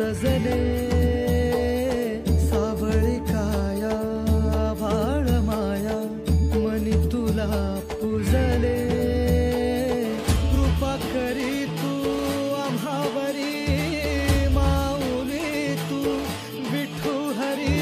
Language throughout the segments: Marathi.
सजले सावळी काया भाळ माया मनी तुला पूजले कृपा करी तू आम्हावरी माऊली तू विठू हरी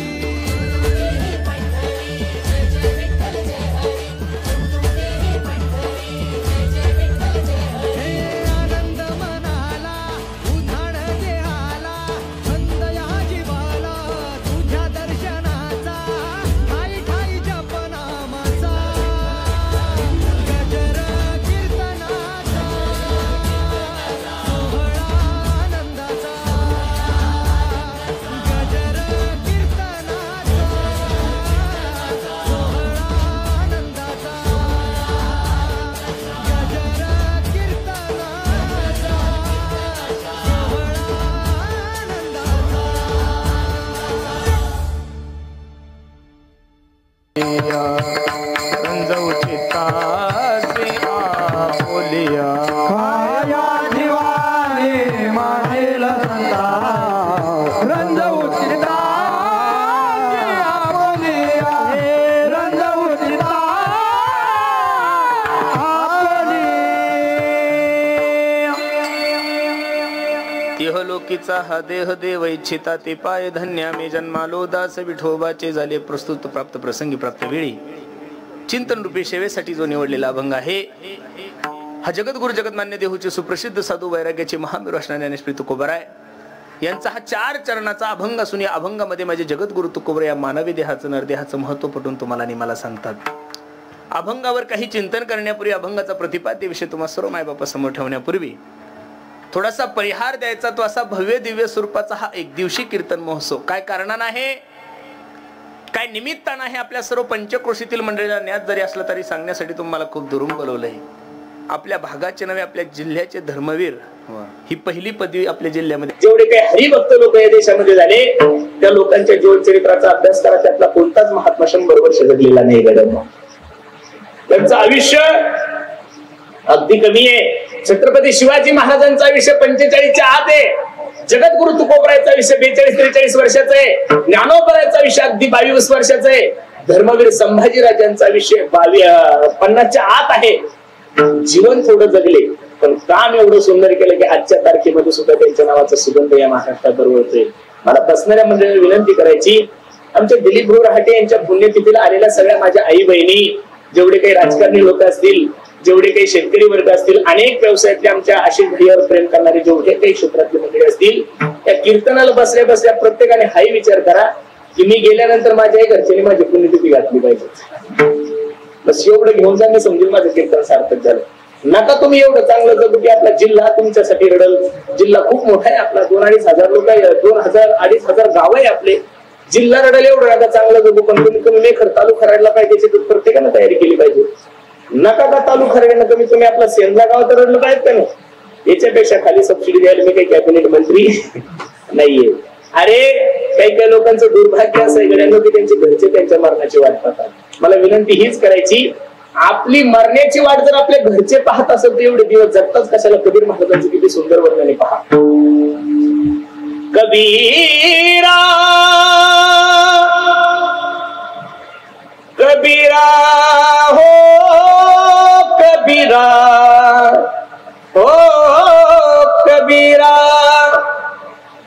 लोकीचा हा देह देव इच्छिता ते पाय धन्य मी जन्मालो दास विठोबाचे झाले प्रस्तुत प्राप्त प्रसंगी प्राप्त वेळी चिंतन रूपी सेवेसाठी जो निवडलेला अभंग आहे हा जगद्गुरु जगतमान्य देहूचे सुप्रसिद्ध साधू वैराग्याचे महावीर असणारे ज्ञानेश्वरी तुकोबराय यांचा हा 4 चरणाचा अभंग असून या अभंगामध्ये माझे जगद्गुरु तुकोबर या मानवी देहाचं नरदेहाचं महत्व पटवून तुम्हाला आणि मला सांगतात. अभंगावर काही चिंतन करण्यापूर्वी अभंगाचा प्रतिपाद्य विषय तुम्हा सर्व मायबापा समोर ठेवण्यापूर्वी थोडासा परिहार द्यायचा. तो असा भव्य दिव्य स्वरूपाचा हा एक दिवशी कीर्तन महोत्सव काय कारणानं आहे काय निमित्तानं आहे आपल्या सर्व पंचक्रोशीतील मंडळीला ज्ञात जरी असलं तरी सांगण्यासाठी तुम्हाला खूप दुरून बोलवलंय. आपल्या भागाचे नव्हे आपल्या जिल्ह्याचे धर्मवीर ही पहिली पदवी आपल्या जिल्ह्यामध्ये जेवढे काही हरिभक्त लोक या देशामध्ये झाले त्या लोकांच्या जीवन चरित्राचा अभ्यास करा. त्यातला कोणताच महात्मा 100 वर्ष जगलेला नाही घडत. त्यांचं आयुष्य अगदी कमी आहे. छत्रपती शिवाजी महाराजांचा आयुष्य 45च्या आत आहे. जगद्गुरु तुकोबरायचा आयुष्य 42-43 वर्षाचा आहे. ज्ञानोबरायचा आयुष्य अगदी 22 वर्षाचा आहे. धर्मवीर संभाजीराजांचा आयुष्य 50च्या आत आहे. जीवन थोडं जगले पण काम एवढं सुंदर केलं की आजच्या तारखेमध्ये सुद्धा त्यांच्या नावाचा सुगंध या महाराष्ट्रात दरवळतोय. मला बसणाऱ्या मंडळींना विनंती करायची आमच्या दिलीप भाऊ रहाटे यांच्या पुण्यतिथीला आलेल्या सगळ्या माझ्या आई बहिणी जेवढे काही राजकारणी लोक असतील जेवढे काही शेतकरी वर्ग असतील अनेक व्यवसायातले आमच्या आशिष भैयावर प्रेम करणारे जेवढे काही क्षेत्रातले मंडळी असतील त्या कीर्तनाला बसल्या बसल्या प्रत्येकाने हाही विचार करा की मी गेल्यानंतर माझ्याही घरच्यांनी माझी पुण्यतिथी घातली पाहिजे. बस एवढं घेऊन जा मी समजून माझं कीर्तन सार्थक झालं. नका तुम्ही एवढं चांगलं जगू की आपला जिल्हा तुमच्यासाठी रडल. जिल्हा खूप मोठा आहे आपला 2,000-2,500 लोक आहे 2,000-2,500 गाव आहे आपले. जिल्हा रडल एवढं नका चांगलं जगू पण कमीत कमी मेखर तालुका रडला पाहिजे प्रत्येकानं तयारी केली पाहिजे. नका का तालुका रडणं कमीत कमी आपला सेंद्रा गाव तर रडलं पाहिजे का नाही. याच्यापेक्षा खाली सबसिडी द्यायला मी काही कॅबिनेट मंत्री नाहीये. अरे काही लोकांचं दुर्भाग्य असं आहे गड्यांनो की त्यांचे घरचे त्यांच्या मरणाची वाट पाहतात. मला विनंती हीच करायची आपली मरण्याची वाट जर आपल्या घरचे पाहत असेल तर एवढे दिवस जगताच कशाला. कबीर महाराजांचं किती सुंदर वर्णन पहा. कबीरा कबीरा हो कबीरा हो कबीरा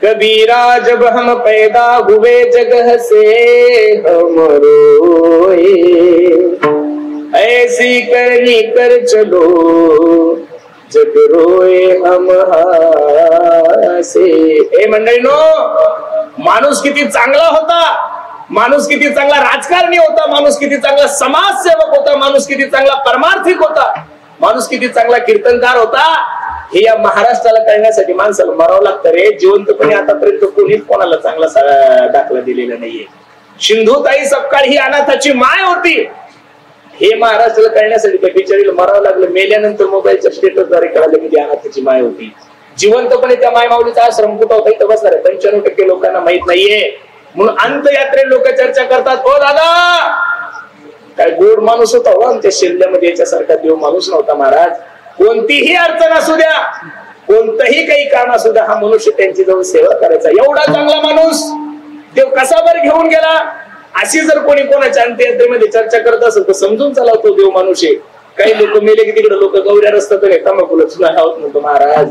कबीरा जब हम पैदा हुए जगह से हम रोए ऐसी करनी कर चलो जग रोए हम हसे. ए मंडळीनो माणूस किती चांगला होता. माणूस किती चांगला राजकारणी होता. माणूस किती चांगला समाजसेवक होता. माणूस किती चांगला परमार्थिक होता. माणूस किती चांगला कीर्तनकार होता हे या महाराष्ट्राला कळण्यासाठी माणसाला मरावं लागतं रे. जिवंतपणे आतापर्यंत कोणीच कोणाला चांगला दाखला दिलेला नाहीये. सिंधुताई सपकाळ ही अनाथाची माय होती हे महाराष्ट्राला कळण्यासाठी त्या बिचारीला मरावं लागलं. मेल्यानंतर मोबाईलच्या स्टेटसद्वारे कळालं की ती अनाथाची माय होती. जिवंतपणे त्या माय माऊलीचा आश्रम कुठं होता इथं बसणार 95% लोकांना माहित नाहीये. म्हणून अंतयात्रे लोक चर्चा करतात ओ दादा काय गोड माणूस होता हो आमच्या शिल्ल्यामध्ये याच्यासारखा देव माणूस नव्हता महाराज. कोणतीही अडचण असू द्या कोणतंही काही काम असू द्या, हा मनुष्य त्यांची जाऊन सेवा करायचा. एवढा चांगला माणूस देव कसा बर घेऊन गेला, अशी जर कोणी कोणाच्या अंत्ययात्रेमध्ये चर्चा करत असेल तर समजून चला तो देव माणूस आहे. काही लोक मेले की तिकडे लोक गौऱ्या रस्त्यात तंबाखूला चुना लावत म्हणतो, महाराज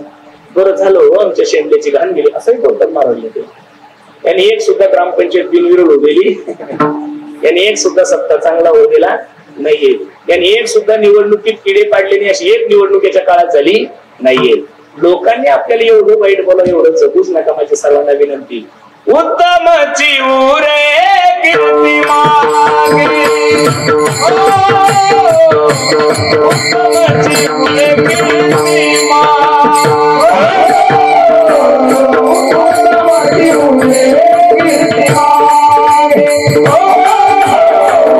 बरं झालं आमच्या शेंड्याची घाण गेली असंही बोलतात महाराज लोक. यांनी एक सुद्धा ग्रामपंचायत बिनविरोध होलेली, यांनी एक सुद्धा सत्ता चांगला होऊ दिला नाहीये, यांनी एक सुद्धा निवडणुकीत किडे पाडले नाही अशी एक निवडणुकीच्या काळात झाली नाहीये. लोकांनी आपल्याला एवढं वाईट बोला, एवढं जगूच नका. माझी सर्वांना विनंती, उत्तमची उरे कीर्ती मागे, उत्तमची उरे कीर्ती मागे, उत्तमची उरे कीर्ती मागे, उत्तमची उरे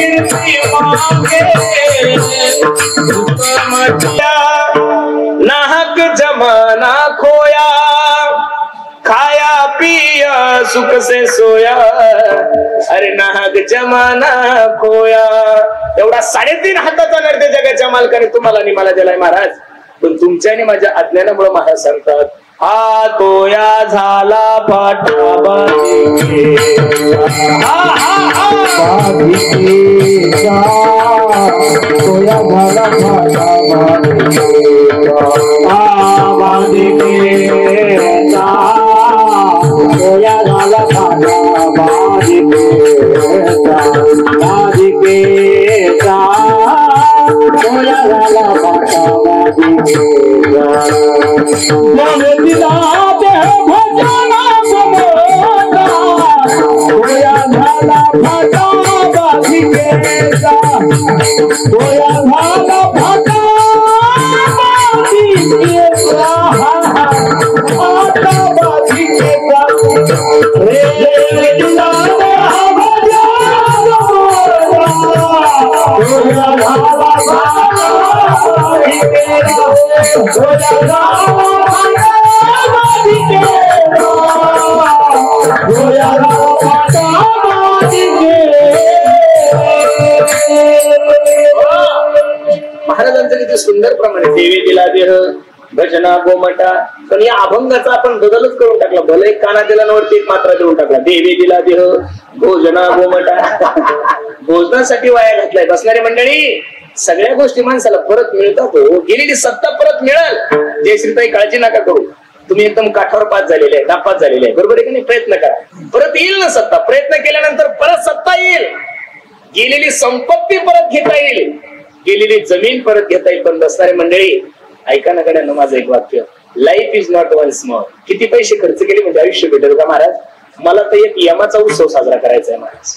कीर्ती नाहक जमाना खोया, खाया पिया सुख से सोया, अरे नाहक जमाना खोया. एवढा 3.5 हाताचा नरते जगाच्या मालकाने तुम्हाला आणि मला दिलाय महाराज. पण तुमच्या आणि माझ्या अज्ञानामुळे महाराज सांगतात, हा तोया झाला पाठाबाजी, तोया झाला तोया झाला महाराजांचं किती सुंदर प्रमाणे देवे दिला देह भजना गोमटा. पण या अभंगाचा आपण बदलच करून टाकला. भले एक काना दिला वरती एक मात्रा देऊन टाकला. देवे दिला देह भोजना गोमटा. भोजनासाठी वाया घातलाय. बसणारी मंडळी, सगळ्या गोष्टी माणसाला परत मिळतात हो. गेलेली सत्ता परत मिळेल. जयश्रीताई काळजी नका करू. तुम्ही एकदम काठावर पास झालेले आहे, नापास झालेले आहे, बरोबर आहे की नाही? प्रयत्न करा, परत येईल ना सत्ता. प्रयत्न केल्यानंतर परत सत्ता येईल. गेलेली संपत्ती परत घेता येईल, गेलेली जमीन परत घेता येईल. पण बसणारी मंडळी ऐका ना गड्यांनो, माझं एक वाक्य, life is not one small. किती पैसे खर्च केले म्हणजे आयुष्य भेटेल का महाराज? मला तर एक यमाचा उत्सव साजरा करायचा आहे महाराज.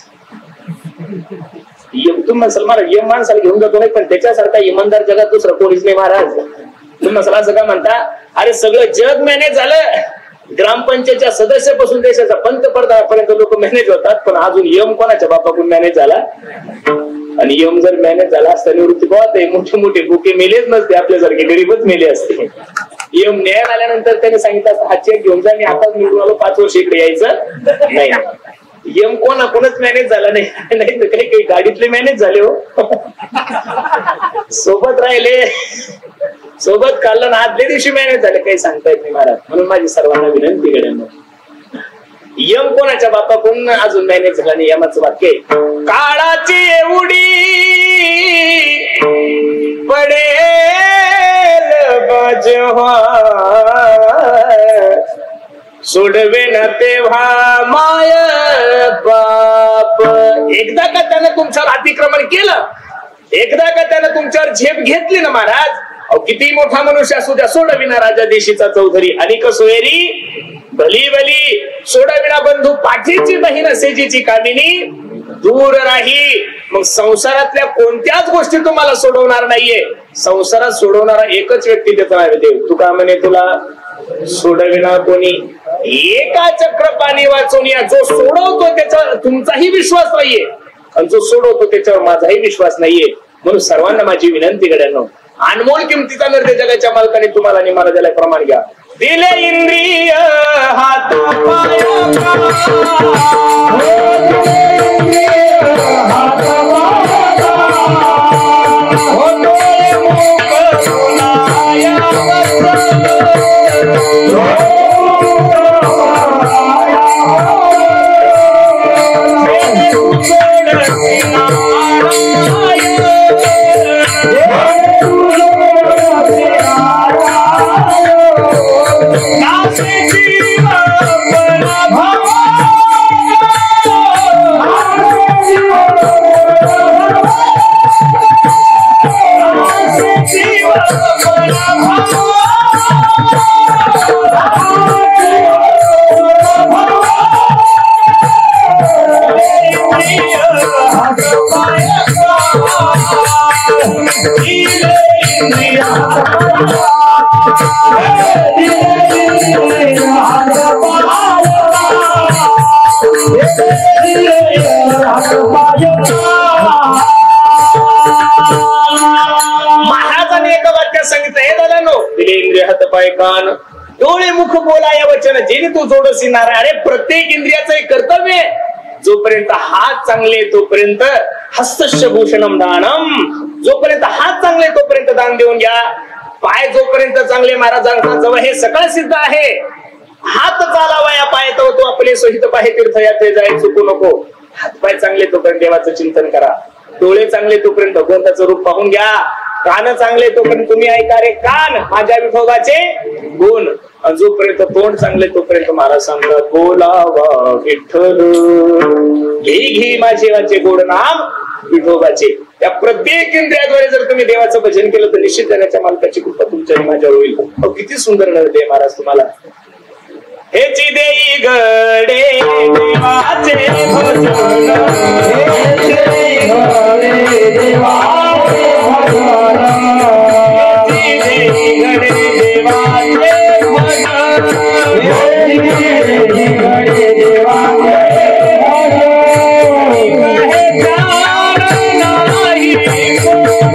तुम्ही म्हणसाल महाराज यम माणसाला घेऊन जातो नाही, पण त्याच्यासारखा इमानदार जगात दुसरं कोणीच नाही महाराज. तुम्ही म्हणसाल असं का म्हणता? अरे सगळं जग मॅनेज झालं. ग्रामपंचायतच्या सदस्यापासून देशाचा पंतप्रधानापर्यंत लोक मॅनेज होतात, पण अजून यम कोणाच्या बापाकडून मॅनेज झाला? आणि यम जर मॅनेज झाला असता निवृत्ती पाहत मोठे मोठे बुके मेलेच नसते, आपल्यासारखे गरीबच मेले असते. यम न्याय आल्यानंतर त्याने सांगितलं असतं, हा चेक घेऊन जा, मी आताच निवडून आलो, 5 वर्ष इकडे यायचं नाही. यम कोणाकोणच मॅनेज झाला नाही. नाही तर काही काही गाडीतले मॅनेज झाले हो. सोबत राहिले, सोबत काढलं ना, आदल्या दिवशी मॅनेज झाले, काही सांगता येत नाही महाराज. म्हणून माझी सर्वांना विनंती करेन, यम कोणाच्या बापाकडून अजून मॅनेज झाला नाही. यमाचं वाक्य, काळाची एवढी पडेल जेव्हा सोडवे ना तेव्हा माय बाप. एकदा का त्यानं तुमच्यावर अतिक्रमण केलं एकदा का त्यानं तुमच्यावर झेप घेतली ना महाराज, अहो किती मोठा मनुष्य असू द्या, सोडविना राजा देशीचा चौधरी अनिक सोयरी भली भली, सोडविना बंधू पाठीची बहीण सेजीची कामिनी दूर राही. मग संसारातल्या कोणत्याच गोष्टी तुम्हाला सोडवणार नाहीये. संसारात सोडवणारा एकच व्यक्ती त्याचा नाव देव. तुका म्हणे तुला सोडविना कोणी, एका चक्र पाणी वाचून या. जो सोडवतो त्याच्यावर तुमचाही विश्वास नाहीये आणि जो सोडवतो त्याच्यावर माझाही विश्वास नाहीये. म्हणून सर्वांना माझी विनंती गड्यांनो, अनमोल किमतीचा निर्णय जगाच्या मालकाने तुम्हाला आणि मला त्याला प्रमाण घ्या. दिले इंद्रिय हात महाराजांनी एका वाक्यात सांगितलं, हे दादांनो, दिले इंद्रिय हात पाय कान डोळे मुख बोला या वचन जेणे तू जोडसी नाराय. अरे प्रत्येक इंद्रियाचं एक कर्तव्य आहे. जोपर्यंत हात चांगले तोपर्यंत हस्तस्य भूषणम दानम. जोपर्यंत हात चांगले तोपर्यंत दान देऊन घ्या. पाय जोपर्यंत चांगले महाराजांचा जवळ हे सगळं सिद्ध आहे. हात चालावा या पाय तो आपले सोहित पाहे तीर्थयात्रे जाय चुकू नको. हातपाय चांगले तोपर्यंत देवाचं चिंतन करा. डोळे चांगले तोपर्यंत भगवंताचं रूप पाहून घ्या. कान चांगले तोपर्यंत तुम्ही ऐका रे कान माझ्या विठोबाचे गुण. जोपर्यंत तोंड चांगले तोपर्यंत महाराज सांगतात बोलावा विठ्ठल घे घे माझे वाचे गोड नाम विठोबाचे. त्या प्रत्येक इंद्रियाद्वारे जर तुम्ही देवाचं भजन केलं तर निश्चित जगाच्या मालकाची कृपा तुमच्या माझ्यावर होईल. किती सुंदर नळते महाराज तुम्हाला. हेची देई गडे देवाचे भजन, हेची देई गडे देवाचे भजन, हेची देई गडे देवाचे भजन, हेची देई गडे देवाचे भजन. कहे जान नाही कोठे, नाही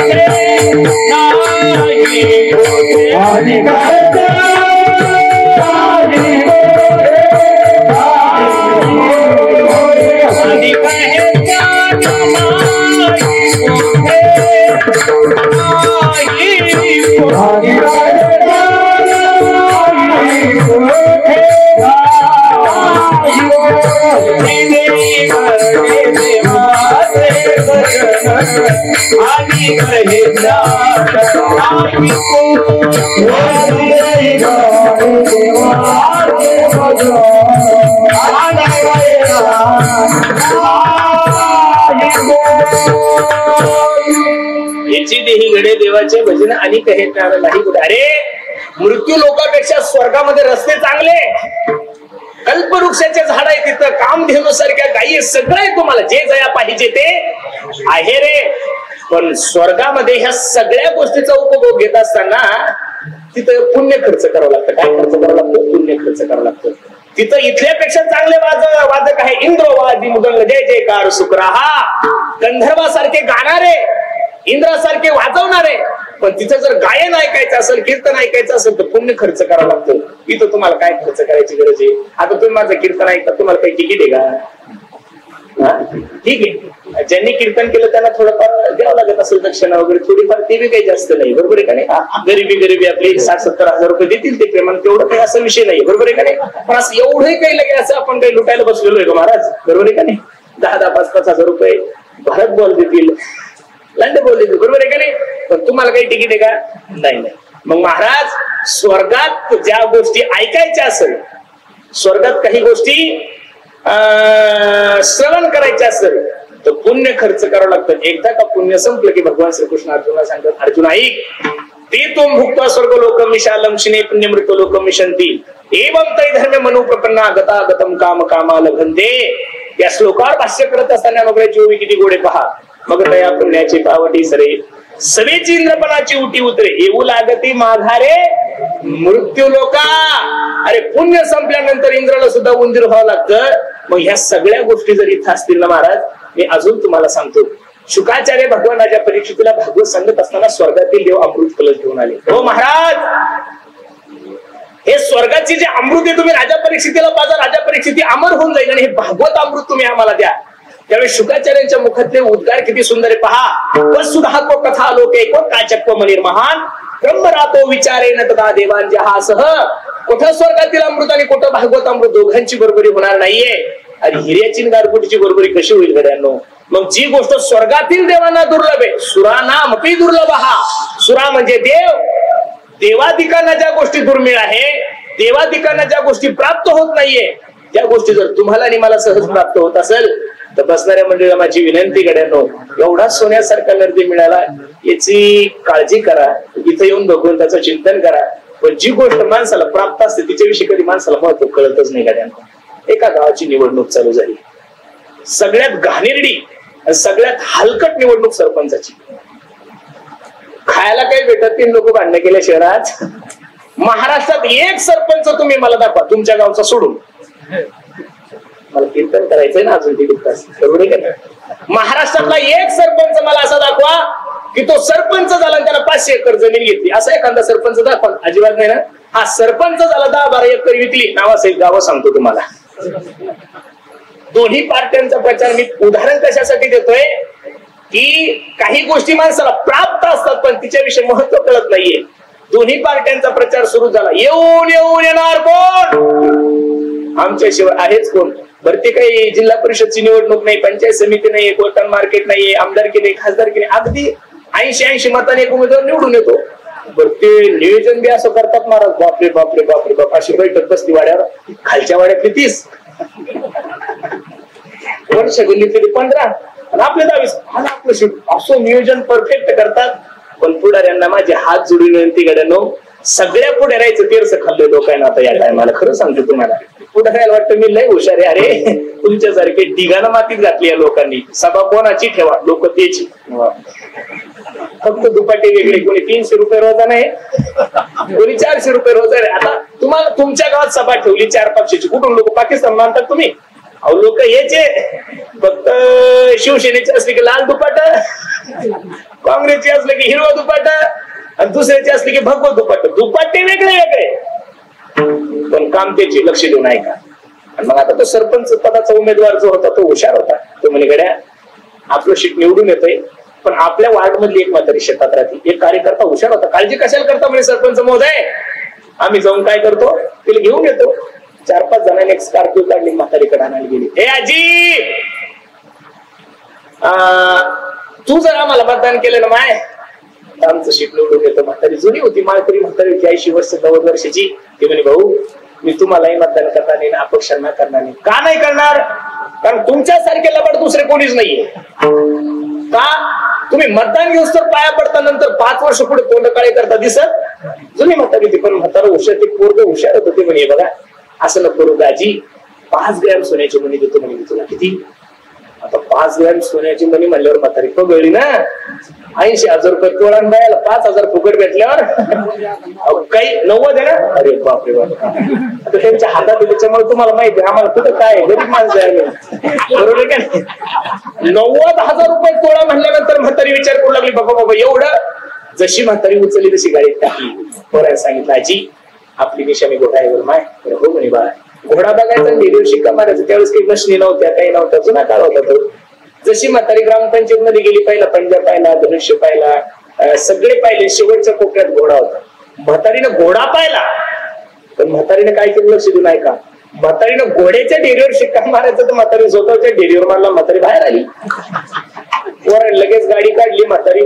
कोठे आणि कहे याची देही घडे देवाचे भजन आणि कहे नाही. अरे मृत्यू लोकांपेक्षा स्वर्गामध्ये रस्ते चांगले, कल्पवृक्षाचे झाड आहे तिथं, कामधेनू सारख्या गायी, सगळं आहे तुम्हाला जे जया पाहिजे ते आहे रे. पण स्वर्गामध्ये ह्या सगळ्या गोष्टीचा उपभोग घेत असताना तिथं पुण्य खर्च करावं लागतं. काय खर्च करावं लागतं? पुण्य खर्च करावं लागतं. तिथं इथल्यापेक्षा चांगले वादक आहे. इंद्रवादी मुदंग जय जयकार सुखराहा, गंधर्वासारखे गाणारे, इंद्रासारखे वाजवणारे. पण तिथं जर गायन ऐकायचं असेल, कीर्तन ऐकायचं असेल तर पुण्य खर्च करावं लागतं. इथं तुम्हाला काय खर्च करायची गरज आहे? आता तुम्ही माझं कीर्तन ऐकता, तुम्हाला काही तिकीट आहे का? ठीक आहे, ज्यांनी कीर्तन केलं त्यांना थोडंफार द्यावं लागत असेल दक्षिणा वगैरे थोडीफार, ते बी काही जास्त नाही. बरोबर आहे का नाही? गरिबी आपले 60-70 हजार रुपये देतील ते प्रेमान, तेवढं काही असा विषय नाही. बरोबर आहे का नाही? पण असं एवढंही काही लगे असं आपण काही लुटायला बसलेलो आहे का महाराज? बरोबर आहे का नाही? 10-10, 5-5 हजार रुपये भारत बॉल देतील, लंड बॉल देतील. बरोबर आहे का नाही? पण तुम्हाला काही तिकीट आहे का? नाही. मग महाराज स्वर्गात ज्या गोष्टी ऐकायच्या असेल, स्वर्गात काही गोष्टी श्रवण करायचे असेल, तर पुण्य खर्च करावं लागतं. एकदा का पुण्य संपलं की भगवान श्रीकृष्ण अर्जुनाला सांगतात, अर्जुन ऐक, ते तुम भुक्त्वा स्वर्ग लोकम विशालम शिने पुण्यमृत लोकम विशंती एवं तै धर्मे मनुप्रपन्ना गतागतम काम कामा लभन्ते. या श्लोकावर भाष्य करत असताना मग जीवी किती गोडे पहा. मग तया पुण्याची पावटी सरे सवेची इंद्रपणाची उटी उतरे येऊ लागती माघारे मृत्यू लोका. अरे पुण्य संपल्यानंतर इंद्राला सुद्धा उंदीर व्हावं लागतं. मग ह्या सगळ्या गोष्टी जर इथं असतील ना महाराज, मी अजून तुम्हाला सांगतो. शुकाचार्य भगवानाच्या परीक्षेला भागवत सांगत असताना स्वर्गातील देव अमृत कलश घेऊन आले. हो महाराज, हे स्वर्गाची जे अमृत आहे तुम्ही राजा परीक्षेला पाजा, राजा परीक्षित अमर होऊन जाईल आणि हे भागवत अमृत तुम्ही आम्हाला द्या. त्यावेळी शुकाचार्यांच्या मुखातले उद्गार किती सुंदर आहे पहा. वसुधा को कथा लोके को काचक्व मनिर्महान ब्रह्मरातो विचारेन तदा देवांजहासह. कुठं स्वर्गातील अमृत आणि कुठं भागवत अमृत दोघांची बरोबरी होणार नाहीये. आणि हिऱ्याची गारगुटीची बरोबरी कशी होईल गड्यांनो. मग जी गोष्ट स्वर्गातील देवांना दुर्लभ आहे, सुरानामपि दुर्लभ हा. सुरा म्हणजे देव. देवादिकांना ज्या गोष्टी दुर्मिळ आहे, देवादिकांना ज्या गोष्टी प्राप्त होत नाहीये, त्या गोष्टी जर तुम्हाला आणि मला सहज प्राप्त होत असेल तर बसणाऱ्या मंडळीला माझी विनंती गड्यांनो, एवढा सोन्यासारखा नर्दी मिळाला याची काळजी करा. इथे येऊन भगवंताचं चिंतन करा. पण जी गोष्ट माणसाला प्राप्त असते तिच्याविषयी कधी माणसाला महत्व कळतच नाही गड्यांनो. एका गावाची निवडणूक चालू झाली. सगळ्यात घाणेरडी सगळ्यात हलकट निवडणूक सरपंचाची. खायला काही भेटत नाही, लोक भांडणं केल्या शहरात. महाराष्ट्रात एक सरपंच तुम्ही मला दाखवा तुमच्या गावचा सोडून. मला कीर्तन करायचंय ना अजून किती तास, बरोबर आहे का? महाराष्ट्रातला एक सरपंच मला असा दाखवा की तो सरपंच झाला आणि त्याला 500 एकर जमीन घेतली. असा एखादा सरपंच दाखवा. अजिबात नाही ना. हा सरपंच झाला 10-12 एकर विकली. नावासहित गावं सांगतो तुम्हाला. दोन्ही पार्ट्यांचा प्रचार मी उदाहरण कशासाठी देतोय की काही गोष्टी माणसाला प्राप्त असतात पण तिच्याविषयी महत्व कळत नाहीये. दोन्ही पार्ट्यांचा प्रचार सुरू झाला. येऊन येऊन येणार कोण? आमच्याशिवाय आहेच कोण? भरती काही जिल्हा परिषदची निवडणूक नाही, पंचायत समिती नाही, कोर्टन मार्केट नाहीये, आमदारकी नाही, खासदारकी नाही. अगदी 80-80 मतांनी एक उमेदवार निवडून येतो. ते नियोजन बी असं करतात महाराज. बापरे बापरे बापरे बाप. अशी बैठक बसती वाड्यावर. खालच्या वाड्यातली 30, वर्ष गल्लीतली 15 आणि आपले 22. आपलं शिट असं नियोजन परफेक्ट करतात. पण पुढाऱ्यांना माझे हात जोडून विनंती गड्यांनो, सगळ्या पुढाऱ्याचं तेरस खाल्लंय लोकांना आता या टायमाला. खरं सांगतो तुम्हाला, पुढाऱ्याला वाटतं मी लय हुशार आहे. अरे तुमच्यासारखे ढिगाणं मातीत घातली या लोकांनी. सभा कोणाची ठेवा, लोक त्याची. फक्त दुपाटे वेगळे. कोणी 300 रुपये रोजानं आहे, कोणी 400 रुपये रोजानं आहे. आता तुम्हाला तुमच्या गावात सभा ठेवली 4 पक्षाची, कुठून लोक पाकिस्तान मानतात तुम्ही? अहो लोक याचे फक्त शिवसेनेचे असले की लाल दुपाट, काँग्रेसचे असले की हिरवा दुपाट आणि दुसऱ्याचे असले की भगवा दुपाट. दुपाटे वेगळे वेगळे पण काम त्याची. लक्ष देऊन ऐका. आणि मग आता तो सरपंच पदाचा उमेदवार जो होता तो हुशार होता. तो म्हणे गड्या आपलं शीट निवडून येतोय पण आपल्या वार्ड मधली एक म्हातारी शेतात राहते. एक कार्यकर्ता हुशार होता. काळजी कशाला करता म्हणे सरपंच महोदय, आम्ही जाऊन काय करतो तिला घेऊन येतो. 4-5 जणांनी एक स्कॉर्पिओ काढली, म्हातारीकडे आणायला गेली. हे आजी, तू जर आम्हाला मतदान केलं ना माय, आमचं शीट निवडून येतं. म्हातारी जुनी होती, माळकरी म्हातारी होती, 80 वर्ष 90 वर्षाची. ती म्हणे भाऊ मी तुम्हालाही मतदान करणार नाही, अपक्षांना करणार नाही. का नाही करणार? कारण तुमच्यासारखे लबाड दुसरे कोणीच नाहीये. का? तुम्ही मतदान घेऊन तर पाया पडता, नंतर 5 वर्ष पुढे तोंड काळे करता दिसत. जुनी म्हातारी होती पण म्हातारा हुशार, ते पोरग हुशार होत. ते म्हणे बघा असं नको करू दाजी, 5 ग्रॅम सोन्याची मणी देतो म्हणे. तुला किती? आता 5 ग्रॅम सोन्याची मणी म्हणल्यावर म्हातारी पगळली ना. 80,000 रुपये तोळा मिळाला, 5,000 फुकट भेटल्यावर काही 90 आहे ना. अरे बापरे बाप. आता त्यांच्या हातात त्याच्यामुळे तुम्हाला माहिती आहे आम्हाला कुठं काय गरीब माणसं आहे, बरोबर का नाही? 90,000 रुपये तोळा म्हणल्यानंतर म्हातारी विचार करू लागली, बाबा बाबा एवढं. जशी म्हातारी उचलली तशी गाडीत टाकली. पोराला सांगितलं आजी आपली निशाणी घोडा आहे बरं माय. हो म्हणे बाळा. घोडा बघायचा डेरीवर शिक्का मारायचा. त्यावेळेस काही मशनी नव्हत्या, काही नव्हत्या, जुना काळ होता तो. जशी म्हातारी ग्रामपंचायत मध्ये गेली, पहिला पंजा पाहिला, धनुष्य पाहिला, सगळे पाहिले. शेवटच्या कोपऱ्यात घोडा होता. म्हातारीनं घोडा पाहिला पण म्हातारीने काय केलं लक्ष देऊन ऐका. म्हातारीनं घोड्याच्या डेरीवर शिक्का मारायचा तर म्हातारी स्वतःच्या डेरीवर मारला. म्हातारी बाहेर आली. लगेच गाडी काढली. म्हातारी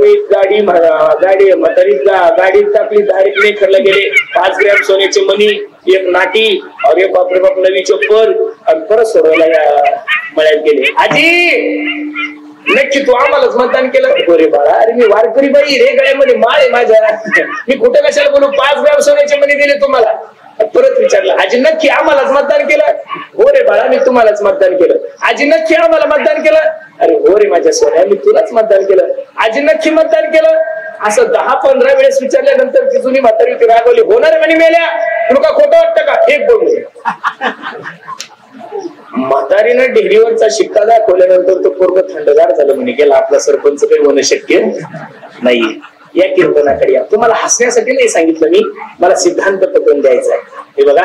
गाडीत टाकली. डायरेक्ट मेखरला गेले. 5 ग्रॅम सोन्याचे मणी, एक नाटी, अरे बापरे बाप, नवी चप्पल आणि परत सोडवायला मळ्यात गेले. आजी नक्की तू आम्हालाच मतदान केलं? अरे बाळा, अरे मी वारकरी बाई रे, गळ्यामध्ये माळ आहे माझ्या, मी कुठे कशाला बोलू? 5 ग्रॅम सोन्याचे मणी दिले तुम्हाला. परत विचारलं, आजी नक्की आम्हालाच मतदान केलं? हो रे बाळा, मी तुम्हालाच मतदान केलं. आजी नक्की आम्हाला मतदान केलं? अरे हो रे माझ्या सोन्या, मी तुलाच मतदान केलं. आजी नक्की मतदान केलं? असं 10-15 वेळेस विचारल्यानंतर ती जुनी म्हातारी होती, रागवली. होणार म्हणे मेल्या, तुला का खोटं वाटतं का? हे बोलले. म्हातारीनं डेअरीवरचा शिक्का दाखवल्यानंतर तो पूर्ण थंडगार झालं. म्हणे गेला आपला सरपंच काही होणं शक्य नाहीये. या कीर्तनाकडे या. तुम्हाला हसण्यासाठी नाही सांगितलं मी, मला सिद्धांत पटवून द्यायचा आहे. हे बघा,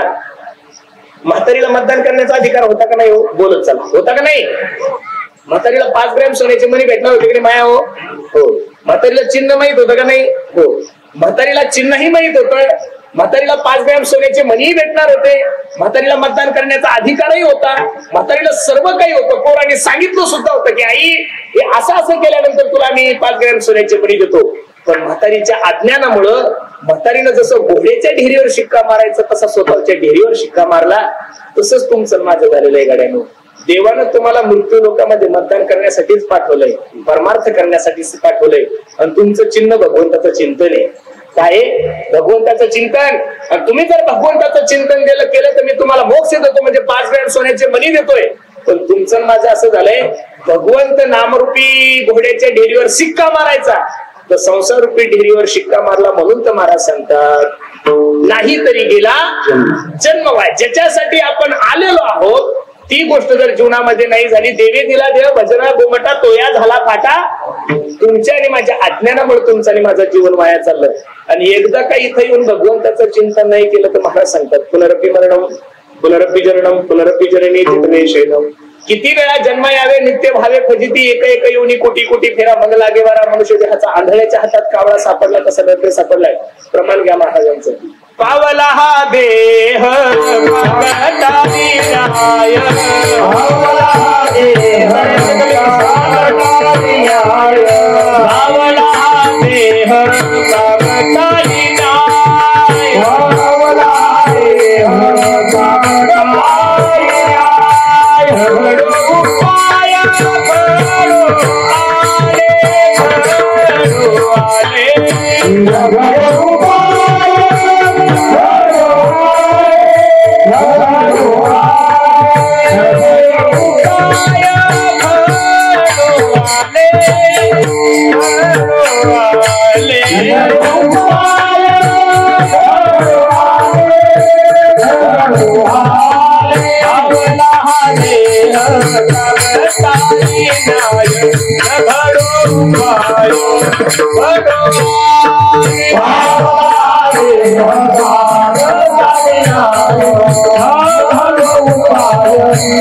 म्हातारीला मतदान करण्याचा अधिकार होता का नाही? हो, बोलत चला, होता का नाही? म्हातारीला 5 ग्रॅम सोन्याचे मणी भेटणार होते की नाही माया? हो. म्हातारीला चिन्ह माहित होतं का नाही? हो. म्हातारीला चिन्हही माहित होतं. म्हातारीला 5 ग्रॅम सोन्याचे मणीही भेटणार होते. म्हातारीला मतदान करण्याचा अधिकारही होता. म्हातारीला सर्व काही होतं. पोराने सांगितलं सुद्धा होतं की आई, हे असं केल्यानंतर तुला मी 5 ग्रॅम सोन्याचे मणी देतो. पण म्हातारीच्या अज्ञानामुळं म्हातारीनं जसं घोड्याच्या ढेरीवर शिक्का मारायचं तसा स्वतःच्या ढेरीवर शिक्का मारला. तसंच तुमचं माझं झालेलं आहे गाड्यानं. देवानं तुम्हाला मृत्यू लोकांमध्ये मतदान करण्यासाठीच पाठवलंय, परमार्थ करण्यासाठीच पाठवलंय. आणि तुमचं चिन्ह भगवंताचं चिंतन आहे. काय? भगवंताचं चिंतन. आणि तुम्ही जर भगवंताचं चिंतन केलं तर मी तुम्हाला मोक्ष देतो, म्हणजे 5 ग्रॅम सोन्याचे मणी देतोय. पण तुमचं माझं असं झालंय, भगवंत नामरूपी घोड्याच्या ढेरीवर शिक्का मारायचा, तर संसार रूपी ढेरीवर शिक्का मारला. म्हणून तर महाराज सांगतात, नाही तरी गेला जन्म वाय. ज्याच्यासाठी आपण आलेलो आहोत ती गोष्ट जर जीवनामध्ये नाही झाली, देवे दिला देव भजना गोमटा तोया झाला फाटा. तुमच्या आणि माझ्या अज्ञानामुळे तुमचं आणि माझं जीवन वाया चाललं. आणि एकदा का इथं येऊन भगवंताचं चिंतन नाही केलं तर महाराज सांगतात, पुनरपी मरणम पुनरपी जननम पुनरपी जननी चित्रवेशनम. किती वेळा जन्म यावे नित्य भावे फजिती, एक एक येऊनी कोटी कोटी फेरा मग लागे वारा. मनुष्य देहाचा आंधळ्याच्या हातात कावळा सापडला तसा नरक सापडलाय. प्रमाण घ्या महाराजांचं. पावला हा देह भगतानी न्याय, पावला हा देह भगतानी न्याय, पावला हा देह भगतानी न्याय, पावला हा देह भगतानी न्याय. घडो उपाय घडो आले, घडो आले,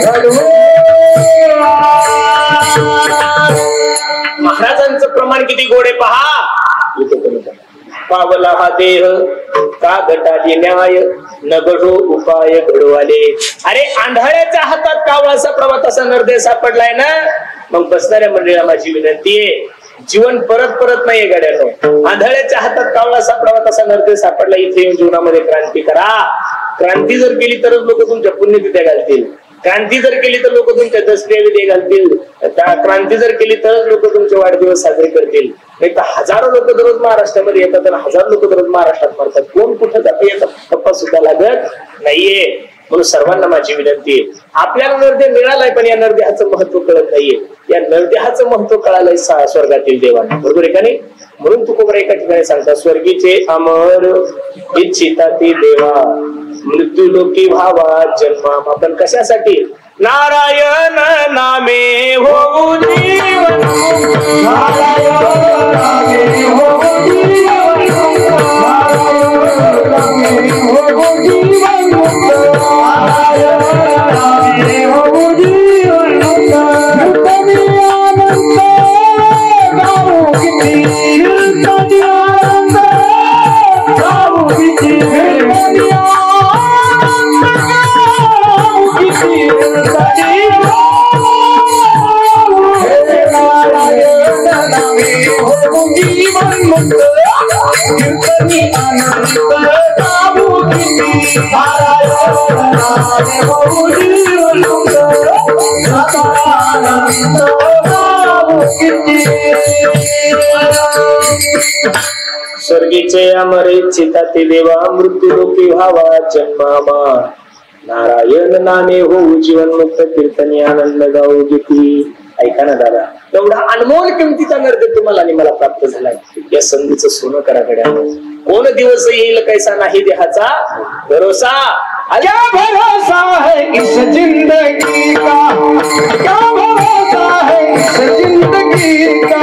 घडो महाराजांचं प्रमाण किती गोडे पहा. पावला हा देह का घटाली न्याय, न घडो उपाय घडो आले. अरे आंधळ्याच्या हातात कावळाचा प्रवाह तसा नरदेह सापडलाय ना. मग बसणाऱ्या मंडळीला माझी विनंती आहे, जीवन परत नाहीये गाड्यानो. आंधळ्याच्या हातात कावळा सापडावा तसा नरदेह सापडला. इथे येऊन जीवनामध्ये क्रांती करा. क्रांती जर केली तरच लोक तुमच्या पुण्यतिथ्या घालतील. क्रांती जर केली तर लोक तुमच्या दसऱ्या विधी घालतील. क्रांती जर केली तरच लोक तुमचे वाढदिवस साजरे करतील. नाही तर हजारो लोक दररोज महाराष्ट्रामध्ये येतात आणि हजारो लोक दररोज महाराष्ट्रात मरतात. कोण कुठं जातं याचा टप्पा सुद्धा लागत नाहीये. म्हणून सर्वांना माझी विनंती आहे, आपल्याला नरदेह मिळालाय पण या नरदेहाचं महत्व कळत नाहीये. या नरदेहाचं महत्व कळालंय स्वर्गातील देवांना, बरोबर आहे का नाही? म्हणून तुकोबर एका ठिकाणी सांगतात, स्वर्गीचे अमर इच्छिता ती देवा, मृत्यू लोकी भावा जन्मा. आपण कशासाठी? नारायण नामे होऊ जीवन, नारायण नामे होऊ जीवन, नारायण नामे होऊ जीवन, नारायण नामे होऊ जीवन. मुक्ती आनंद गाऊ किती, मुक्ती आनंद गाऊ किती, मुक्ती जीवन मुक्त कीर्तनी आनंद गाऊ किती, नारायण नामे होऊ जीवन मुक्त आनंद गाऊ स्वर्गीचे अमर इच्छिता ते देवा मृत्यू लोकी व्हावा जन्मामा नारायण नामे होऊ जीवन मुक्त कीर्तनी आनंद गाऊ गीती. ऐका ना दादा, एवढा अनमोल किमतीचा नर्द तुम्हाला आणि मला प्राप्त झालाय. या संधीचं सोनं करा गड्यानो. कोण दिवस येईल कैसा नाही देहाचा भरोसा. क्या भरोसा है इस जिंदगी का, क्या भरोसा है इस जिंदगी का,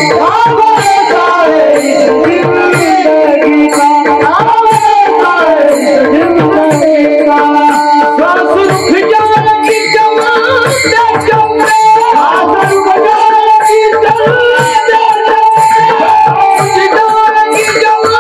क्या भरोसा है इस जिंदगी का, क्या भरोसा है इस जिंदगी का. श्वास रुक जाने की चमकते चमके, आदर बजाने की चलते चलते, की चमकते चमके,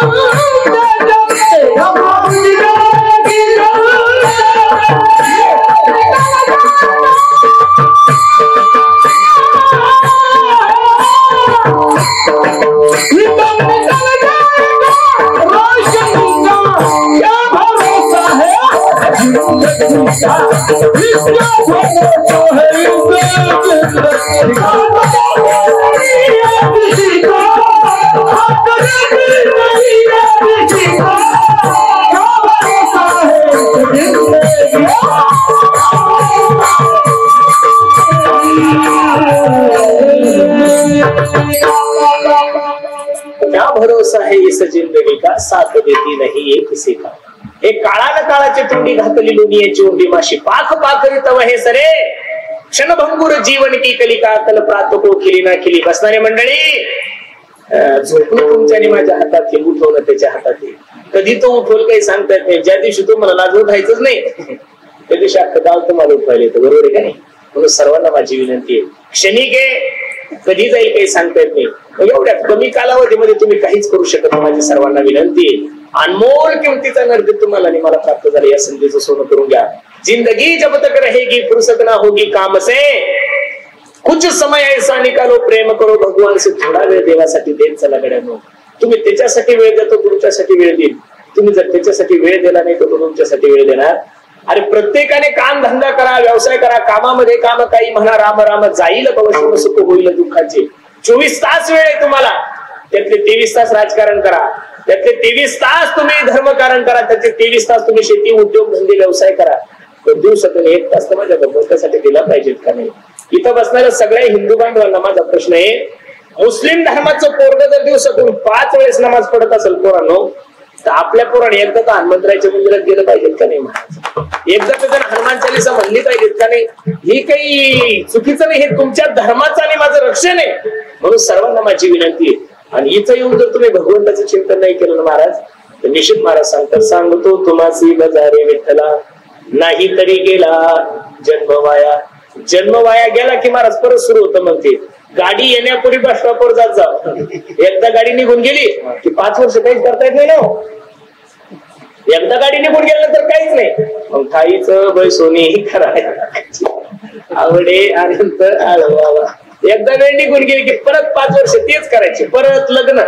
क्या भरोसा है इस जिंदगी का, साथ देती नहीं ये किसी का. हे काळानं काळाची तोंडी घातली लोणीची उंडी माशी, पाख पाखरी तव हे सरे क्षणभंगुर जीवन की कलिका कल प्रातको खिली ना खिली. बसणारी मंडळी, झोपणं तुमच्या आणि माझ्या हातात, उठवणं त्याच्या हातात. कधी तो उठवल काही सांगता येत नाही. ज्या दिवशी तुम्हाला लाजून राहायचंच नाही त्या दिवशी अख्खं गाव तुम्हाला उठवायला येतं. बरोबर आहे का नाही? म्हणून सर्वांना माझी विनंती आहे, क्षणिक आहे, कधी जाईल काही सांगता येत नाही. एवढ्या कमी कालावधीमध्ये तुम्ही काहीच करू शकत नाही. माझी सर्वांना विनंती आहे, अनमोल किमतीचा नर्द तुम्हाला आणि मला प्राप्त झाला. या संधीचं सोनं करून घ्या. जिंदगी जब तक रहेगी फुर्सत ना होगी काम से, कुछ समय ऐसा निकालो प्रेम करो भगवान से. थोडा वेळ देवासाठी देत चला गड्यानो. तुम्ही त्याच्यासाठी वेळ देतो, तुमच्यासाठी वेळ देईल. तुम्ही जर त्याच्यासाठी वेळ दिला नाही तर तो तुमच्यासाठी वेळ देणार. अरे प्रत्येकाने काम धंदा करा, व्यवसाय करा, कामामध्ये काम काही म्हणा, राम राम जाईल भवशम सुख होईल दुःखाचे. 24 तास वेळ आहे तुम्हाला. त्यातले 23 तास राजकारण करा, त्यातले 23 तास तुम्ही धर्मकारण करा, त्यातले 23 तास तुम्ही शेती उद्योग धंदे व्यवसाय करा. तर दिवसातून 1 तास तर माझ्या भगवंतासाठी दिला पाहिजेत का नाही? इथं बसणाऱ्या सगळ्या हिंदू बांधवांना माझा प्रश्न आहे, मुस्लिम धर्माचं पोरग जर दिवसातून 5 वेळेस नमाज पडत असेल पोरांनो, तर आपल्या पोराने एकदा तर हनुमंतरायच्या मंदिरात गेलं पाहिजेत का नाही? एकदा तर हनुमान चालीसा म्हणली पाहिजेत का नाही? ही काही चुकीचं नाही, हे तुमच्या धर्माचं आणि माझं रक्षण आहे. म्हणून सर्वांना माझी विनंती आहे. आणि इथं येऊन जर तुम्ही भगवंताचं चिंतन नाही केलं ना महाराज, तर निश्चित महाराज सांगतात, सांगतो तुम्हासी बजारे विठ्ठला, नाही तरी गेला जन्म वाया. जन्म वाया गेला की महाराज परत सुरू होतं. मग ते गाडी येण्यापूर्वी बस स्टॉपवर जात जा. एकदा गाडी निघून गेली की 5 वर्ष काहीच करता येत नाही ना. एकदा गाडी निघून गेल्यानंतर काहीच नाही. मग थाईचं बैसोनी करायला आवडे अनंत आळवावा. एकदा वेळ निघून गेली की परत 5 वर्ष तेच करायचे. परत लग्न,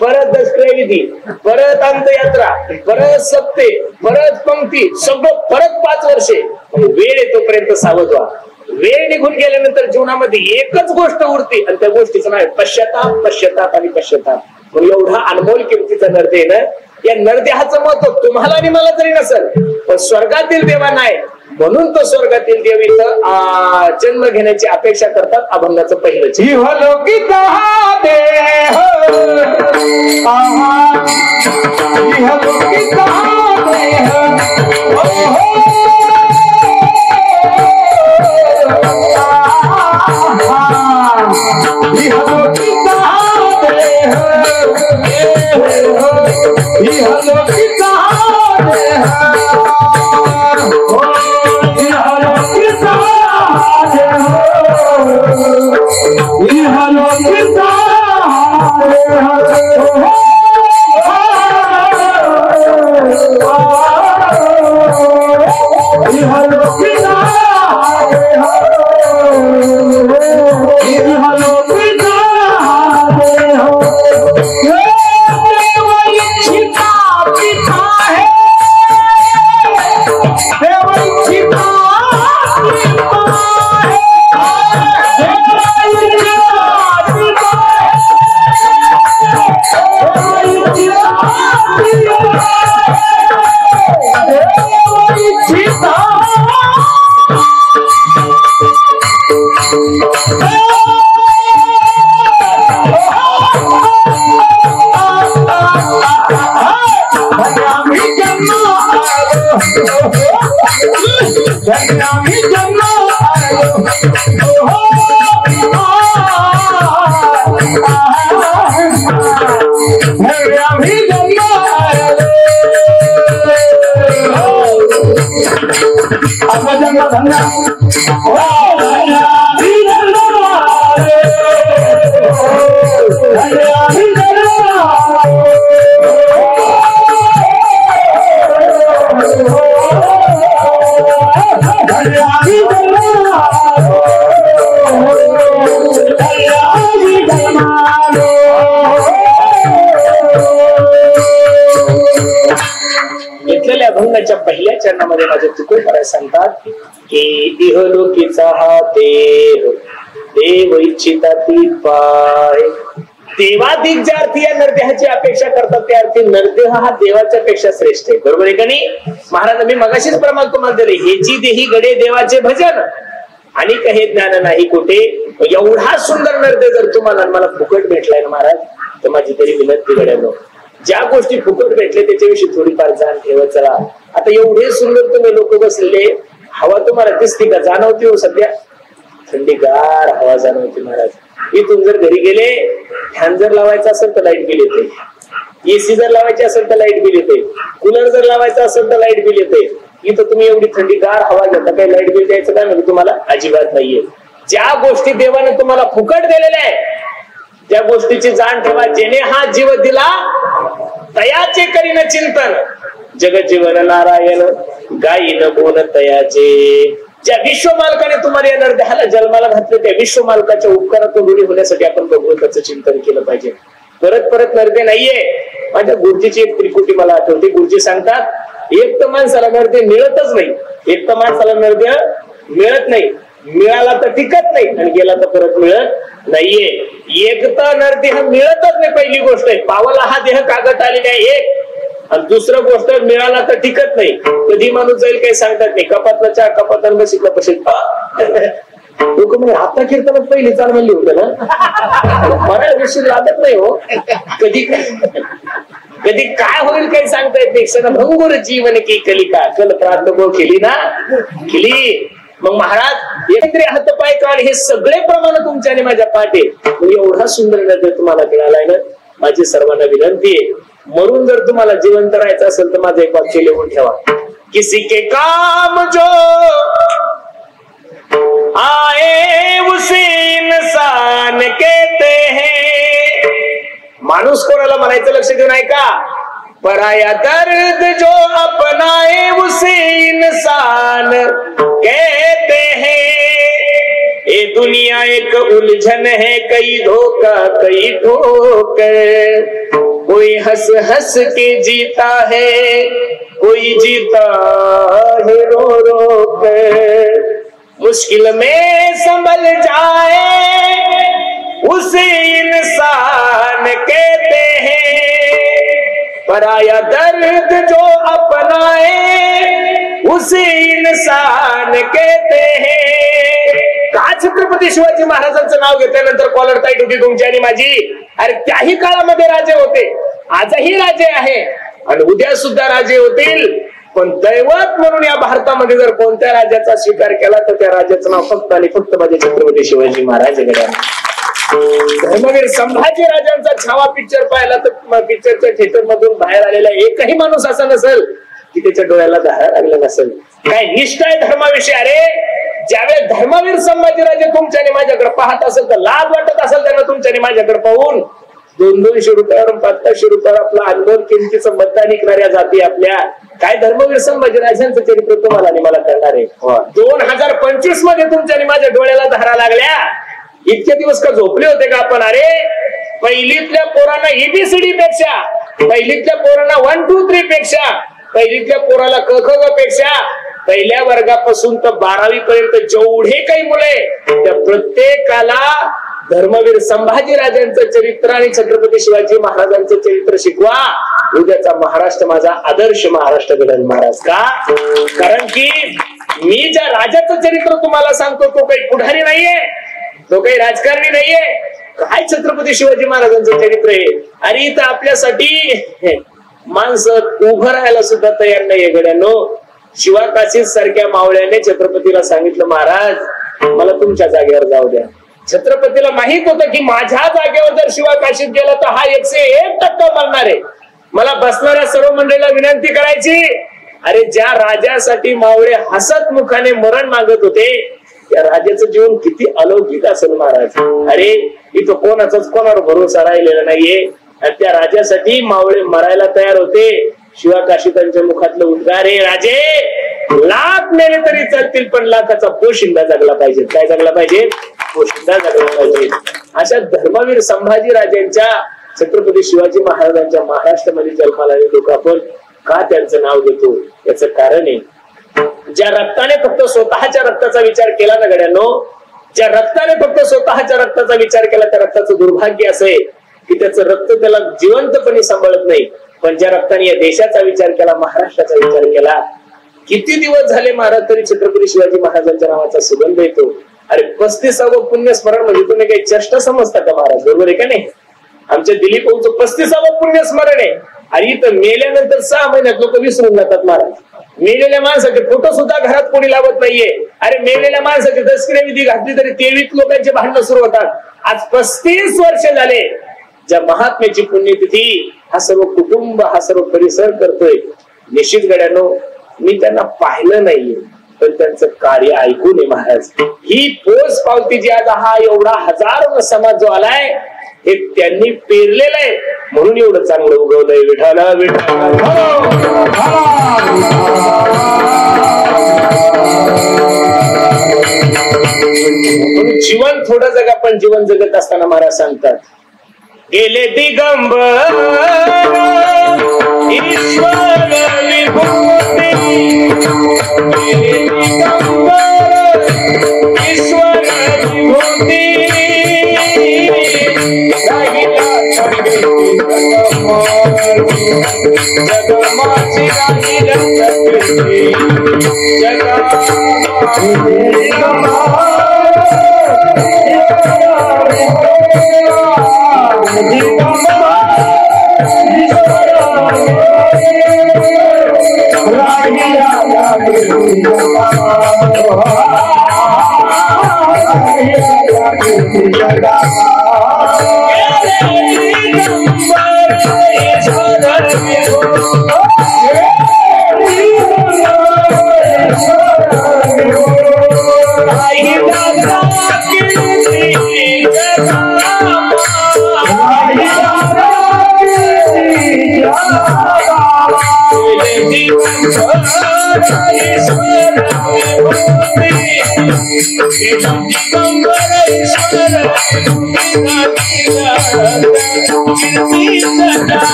परत दसऱ्या विधी, परत अंतयात्रा, परत सप्ते, परत पंक्ती, सगळं परत 5 वर्षे. वेळ येतोपर्यंत सावध व्हा. वेळ निघून गेल्यानंतर जीवनामध्ये एकच गोष्ट उरते आणि त्या गोष्टीचं नाव आहे पश्चाताप, पश्चाताप आणि पश्चाताप. म्हणून एवढा अनमोल किमतीचा नरदे ना, या नरदेहाचं महत्व तुम्हाला आणि मला जरी नसेल, पण स्वर्गातील देवांना आहे. म्हणून तो स्वर्गातील देव इथं जन्म घेण्याची अपेक्षा करतात. अभंगाचं पहिलं भजन धन्य हो घेतलेल्या अभंगाच्या पहिल्या चरणामध्ये माझे तुकडे महाराज सांगतात की इहलोकीचा हा देह देव इच्छिताती पाय. देवाधिक ज्या अर्थी या नरदेहाची अपेक्षा करतात त्या अर्थी नरदेह हा देवाच्या पेक्षा श्रेष्ठ आहे. बरोबर आहे का नाही महाराज? मी मगाशीच प्रमाण तुम्हाला दिले, हेची देही गडे देवाचे भजन आणि काही ज्ञान नाही कुठे. एवढा सुंदर नरदेह जर तुम्हाला मला फुकट भेटलाय ना महाराज, तर माझी तरी विनंती गड्यानो, ज्या गोष्टी फुकट भेटले त्याच्याविषयी थोडीफार जाण ठेवत चला. आता एवढे सुंदर तुम्ही लोक बसलेले, हवा तुम्हाला दिसते का? जाणवते हो सध्या थंडीगार हवा जाणवते महाराज. इथून जर घरी गेले, फॅन जर लावायचा असेल तर लाईट बिल येते, एसी जर लावायची असेल तर लाईट बिल येते, कूलर जर लावायचा असेल तर लाईट बिल येते. इथं तुम्ही एवढी थंडीगार हवा घेता, काही लाईट बिल द्यायचं काय म्हणजे तुम्हाला अजिबात नाहीये. ज्या गोष्टी देवाने तुम्हाला फुकट दिलेल्या आहे त्या गोष्टीची जाण ठेवा. जेणे हा जीव दिला तयाचे करीन चिंतन, जगत जीवन नारायण गायीन बोन तयाचे. ज्या विश्व मालकाने तुम्हाला या नरदेहाला जन्माला घातले त्या विश्व मालकाच्या उपकारातून ऋणी होण्यासाठी आपण भगवंताचं चिंतन केलं पाहिजे. परत परत नरदे नाहीये. माझ्या गुरुजीची एक त्रिकुटी मला आठवते. गुरुजी सांगतात एक तर माणसाला नरदे मिळतच नाही, एक तर माणसाला नरदे मिळत नाही, मिळाला तर टिकत नाही आणि गेला तर परत मिळत नाहीये. एक तर नरदेह मिळतच नाही, पहिली गोष्ट आहे. पावाला हा देह कागद आलेला आहे एक, आणि दुसरं गोष्ट मिळाला तर टिकत नाही. कधी माणूस जाईल काही सांगतात नाही. कपातला चहा कपाताला बशी कपाशीत लोक म्हणजे आता कीर्तनात पहिली चाल म्हणली होते ना, मला विषय लागत नाही हो. कधी कधी काय होईल काही सांगता येत नाही. सगळं भंगुर जीवन की कलिका कल प्रार्थना केली ना केली. मग महाराज एकत्रे हातपाय काढ हे सगळे प्रमाण तुमच्या आणि माझ्या पाठे. एवढा सुंदर नद्या तुम्हाला मिळालाय ना, माझी सर्वांना विनंती आहे. मरून जर तुम्हाला जिवंत राहायचं असेल तर माझं एक वाक्य लिहून ठेवा. किसी के काम जो आए उसे इंसान कहते हैं. माणूस कोणाला म्हणायचं लक्ष देऊन ऐका. पराया दर्द जो अपनाए उसे इंसान कहते हैं. ये दुनिया एक उलझन है, कई धोखा कई ठोकर. कोई हंस हंस के जीता है, कोई जीता है रो रो कर. मुश्किल में संभल जाए उसे इंसान कहते हैं. पराया दर्द जो अपनाए उसे इंसान कहते हैं. का छत्रपती शिवाजी महाराजांचं नाव घेतल्यानंतर कॉलर टाईट होती तुमची आणि माझी? अरे त्याही काळामध्ये राजे होते, आजही राजे आहे आणि उद्या सुद्धा राजे होतील. पण दैवत म्हणून या भारतामध्ये जर कोणत्या राजाचा स्वीकार केला तर त्या राजाचं नाव फक्त आणि फक्त माझे छत्रपती शिवाजी महाराज. धर्मवीर संभाजी राजांचा छावा पिक्चर पाहिला तर पिक्चरच्या थिएटर मधून बाहेर आलेला एकही माणूस असा नसेल की त्याच्या डोळ्याला धार लागला नसेल. काय निष्ठा आहे धर्माविषयी. अरे ज्यावेळेस धर्मवीर संभाजीराजे तुमच्या आणि माझ्याकडे पाहत असेल तर लाज वाटत असेल त्यांना तुमच्या आणि माझ्याकडे पाहून. 200-200 रुपयावर 500 रुपयावर आपला अनमोल किमतीचं मतदान विकणाऱ्या जाती आपल्या. काय धर्मवीर संभाजीराजांचं चरित्र तुम्हाला आणि मला करणार आहे. 2025 मध्ये तुमच्या आणि माझ्या डोळ्याला धारा लागल्या. इतके दिवस का झोपले होते का आपण? अरे पहिलीतल्या पोरांना एबीसीडी पेक्षा, पहिलीतल्या पोरांना 1 2 3 पेक्षा, पहिलीतल्या पोराला क ख ग पेक्षा, पहिल्या वर्गापासून तर 12वी पर्यंत जेवढे काही मुले त्या प्रत्येकाला धर्मवीर संभाजीराजांचं चरित्र आणि छत्रपती शिवाजी महाराजांचं चरित्र शिकवा. उद्याचा महाराष्ट्र माझा आदर्श महाराष्ट्र घडेल महाराज. का? कारण की मी ज्या राजाचं चरित्र तुम्हाला सांगतो तो काही पुढारी नाहीये, तो काही राजकारणी नाहीये. काय छत्रपती शिवाजी महाराजांचं चरित्र आहे. आणि इथं आपल्यासाठी माणसं उभं राहायला सुद्धा तयार नाहीये गड्यांनो. शिवाकाशीत सारख्या मावळ्याने छत्रपतीला सांगितलं महाराज मला तुमच्या जागेवर जाऊ द्या. छत्रपतीला माहित होतं की माझ्या जागेवर जर शिवाकाशीत गेला तर हा 101% मरणार आहे. मला बसणाऱ्या सर्व मंडळीला विनंती करायची, अरे ज्या राजासाठी मावळे हसत मुखाने मरण मागत होते त्या राजाचं जीवन किती अलौकिक असेल महाराज. अरे इथं कोणाचाच कोणावर भरोसा राहिलेला नाहीये आणि त्या राजासाठी मावळे मरायला तयार होते. शिवाकाशिकांच्या मुखातलं उद्गार, रे राजे लाख मेले तरी चालतील पण लाखाचा पोशिंदा जगला पाहिजे. काय जगला पाहिजे? पोशिंदा जगला पाहिजे. अशा धर्मवीर संभाजी राजांच्या छत्रपती शिवाजी महाराजांच्या महाराष्ट्रामध्ये जन्माला आले लोक आपण का त्यांचं नाव घेतो? याचं कारण आहे, ज्या रक्ताने फक्त स्वतःच्या रक्ताचा विचार केला ना गड्यांनो, ज्या रक्ताने फक्त स्वतःच्या रक्ताचा विचार केला त्या रक्ताचं दुर्भाग्य असं आहे की त्याचं रक्त त्याला जिवंतपणे सांभाळत नाही. पण ज्या रक्ताने या देशाचा विचार केला, महाराष्ट्राचा विचार केला, किती दिवस झाले महाराज तरी छत्रपती शिवाजी महाराजांच्या नावाचा सुगंध येतो. अरे 35वं पुण्यस्मरण म्हणजे तुम्ही काही चेष्टा समजता का महाराज? बरोबर आहे का नाही? आमच्या दिलीप भाऊचं 35वं पुण्यस्मरण आहे. अरे इथं मेल्यानंतर 6 महिन्यात लोक विसरून जातात महाराज. मेलेल्या माणसाचे फोटो सुद्धा घरात कोणी लावत नाहीये. अरे मेलेल्या माणसाची दसऱ्या विधी घातली तरी 23 लोकांचे भांडणं सुरू होतात. आज 35 वर्ष झाले ज्या महात्म्याची पुण्यतिथी हा सर्व कुटुंब हा सर्व परिसर करतोय. निश्चित गड्यांनो मी त्यांना पाहिलं नाहीये पण त्यांचं कार्य ऐकून आहे महाराज. ही पोच पावती जी आज हा एवढा हजारो समाज जो आलाय हे त्यांनी पेरलेलं आहे म्हणून एवढं चांगलं उगवलंय. विठाला विठाला म्हणून जीवन थोडं जगा पण जीवन जगत असताना महाराज सांगतात, गेले दिगंबर ईश्वर विभूती, गेले दिगंबर ईश्वर विभूती, जगमाची राहिली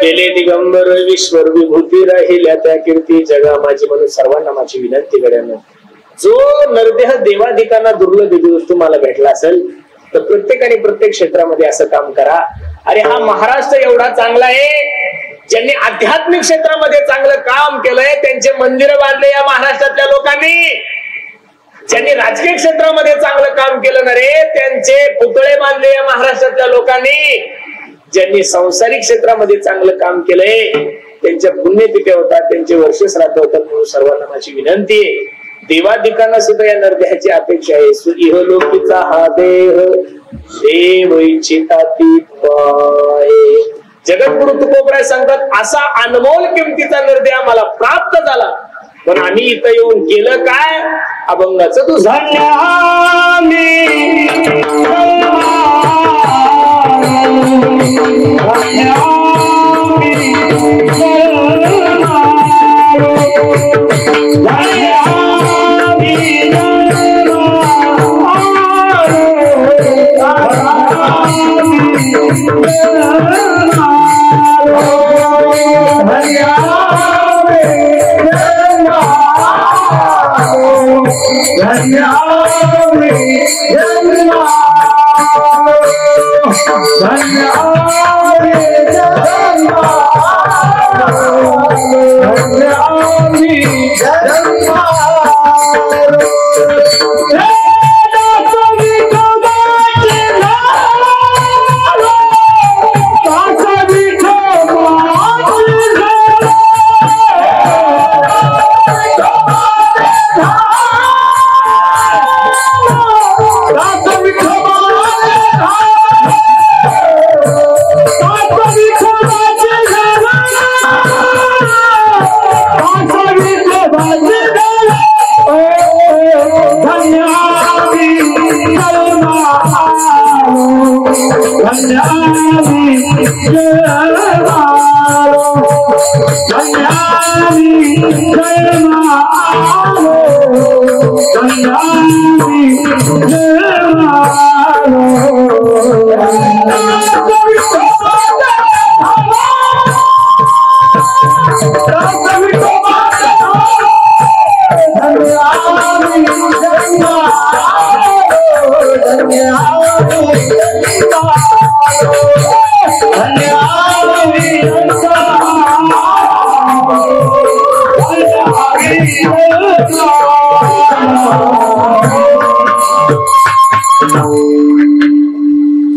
गेले दिगंबर ईश्वर विभूती राहिल्या त्या कीर्ती जगा माझी म्हणून सर्वांना माझी विनंती करेन. जो नरदेह देवाधिकांना दुर्लभ दिवस तुम्हाला भेटला असेल तर प्रत्येकाने प्रत्येक क्षेत्रामध्ये असं काम करा. अरे हा महाराष्ट्र एवढा चांगला आहे, ज्यांनी आध्यात्मिक क्षेत्रामध्ये चांगलं काम केलंय त्यांचे मंदिर बांधले या महाराष्ट्रातल्या लोकांनी, ज्यांनी राजकीय क्षेत्रामध्ये चांगलं काम केलं ना रे त्यांचे पुतळे बांधले या महाराष्ट्रातल्या लोकांनी, ज्यांनी सांसारिक क्षेत्रामध्ये चांगलं काम केलंय त्यांच्या पुण्यतिथ्या होतात, त्यांचे वर्ष श्राद्ध होतात. म्हणून सर्वांना माझी विनंती आहे, देवाधिकांना सुद्धा या नरदेहाची अपेक्षा आहे. इहलोकीचा हा देह देव इच्छिताती पाय. जगद्गुरु तुकोबराय सांगतात असा अनमोल किमतीचा नरदेह आम्हाला प्राप्त झाला पण आम्ही इथं येऊन केलं काय? अभंगाचं तुझं धन्य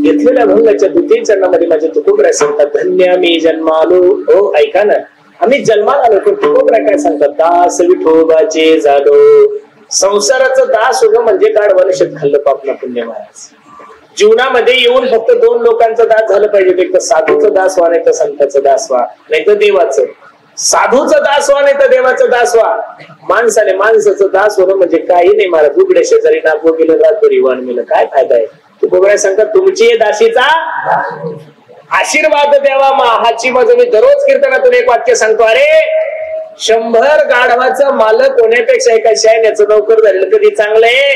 घेतलेल्या भंगाच्या द्वितीय चरणामध्ये माझे तुकोबराय सांगतात, धन्य मी जन्मालो. हो ऐका ना, आम्ही जन्माला आलो पण तुकोबराय काय सांगतात, दास विठोबाचे जादो. संसाराचं दास उग म्हणजे काढवानं शेत खाल्लं पापला पुण्य महाराज. जीवनामध्ये येऊन फक्त दोन लोकांचं दास झालं पाहिजे, एक तर साधूचं दास व्हा, नाही तर संतांचं दास व्हा, नाही तर देवाचं. साधूचं दास व्हा, नाही तर देवाचं दास व्हा. माणसाने माणसाचं दास होणं म्हणजे काही नाही महाराज. उघड्या शेजारी नागो गेलं, रातभरी वाण मिळलं, काय फायदा आहे. तुकोबराय सांगतात, तुमची दासीचा आशीर्वाद द्यावा हाची माझं. मी दररोज कीर्तनातून एक वाक्य सांगतो, अरे 100 गाढवाचं मालक होण्यापेक्षा एका शहाण्याचं नोकर झालेलं कधी चांगलंय.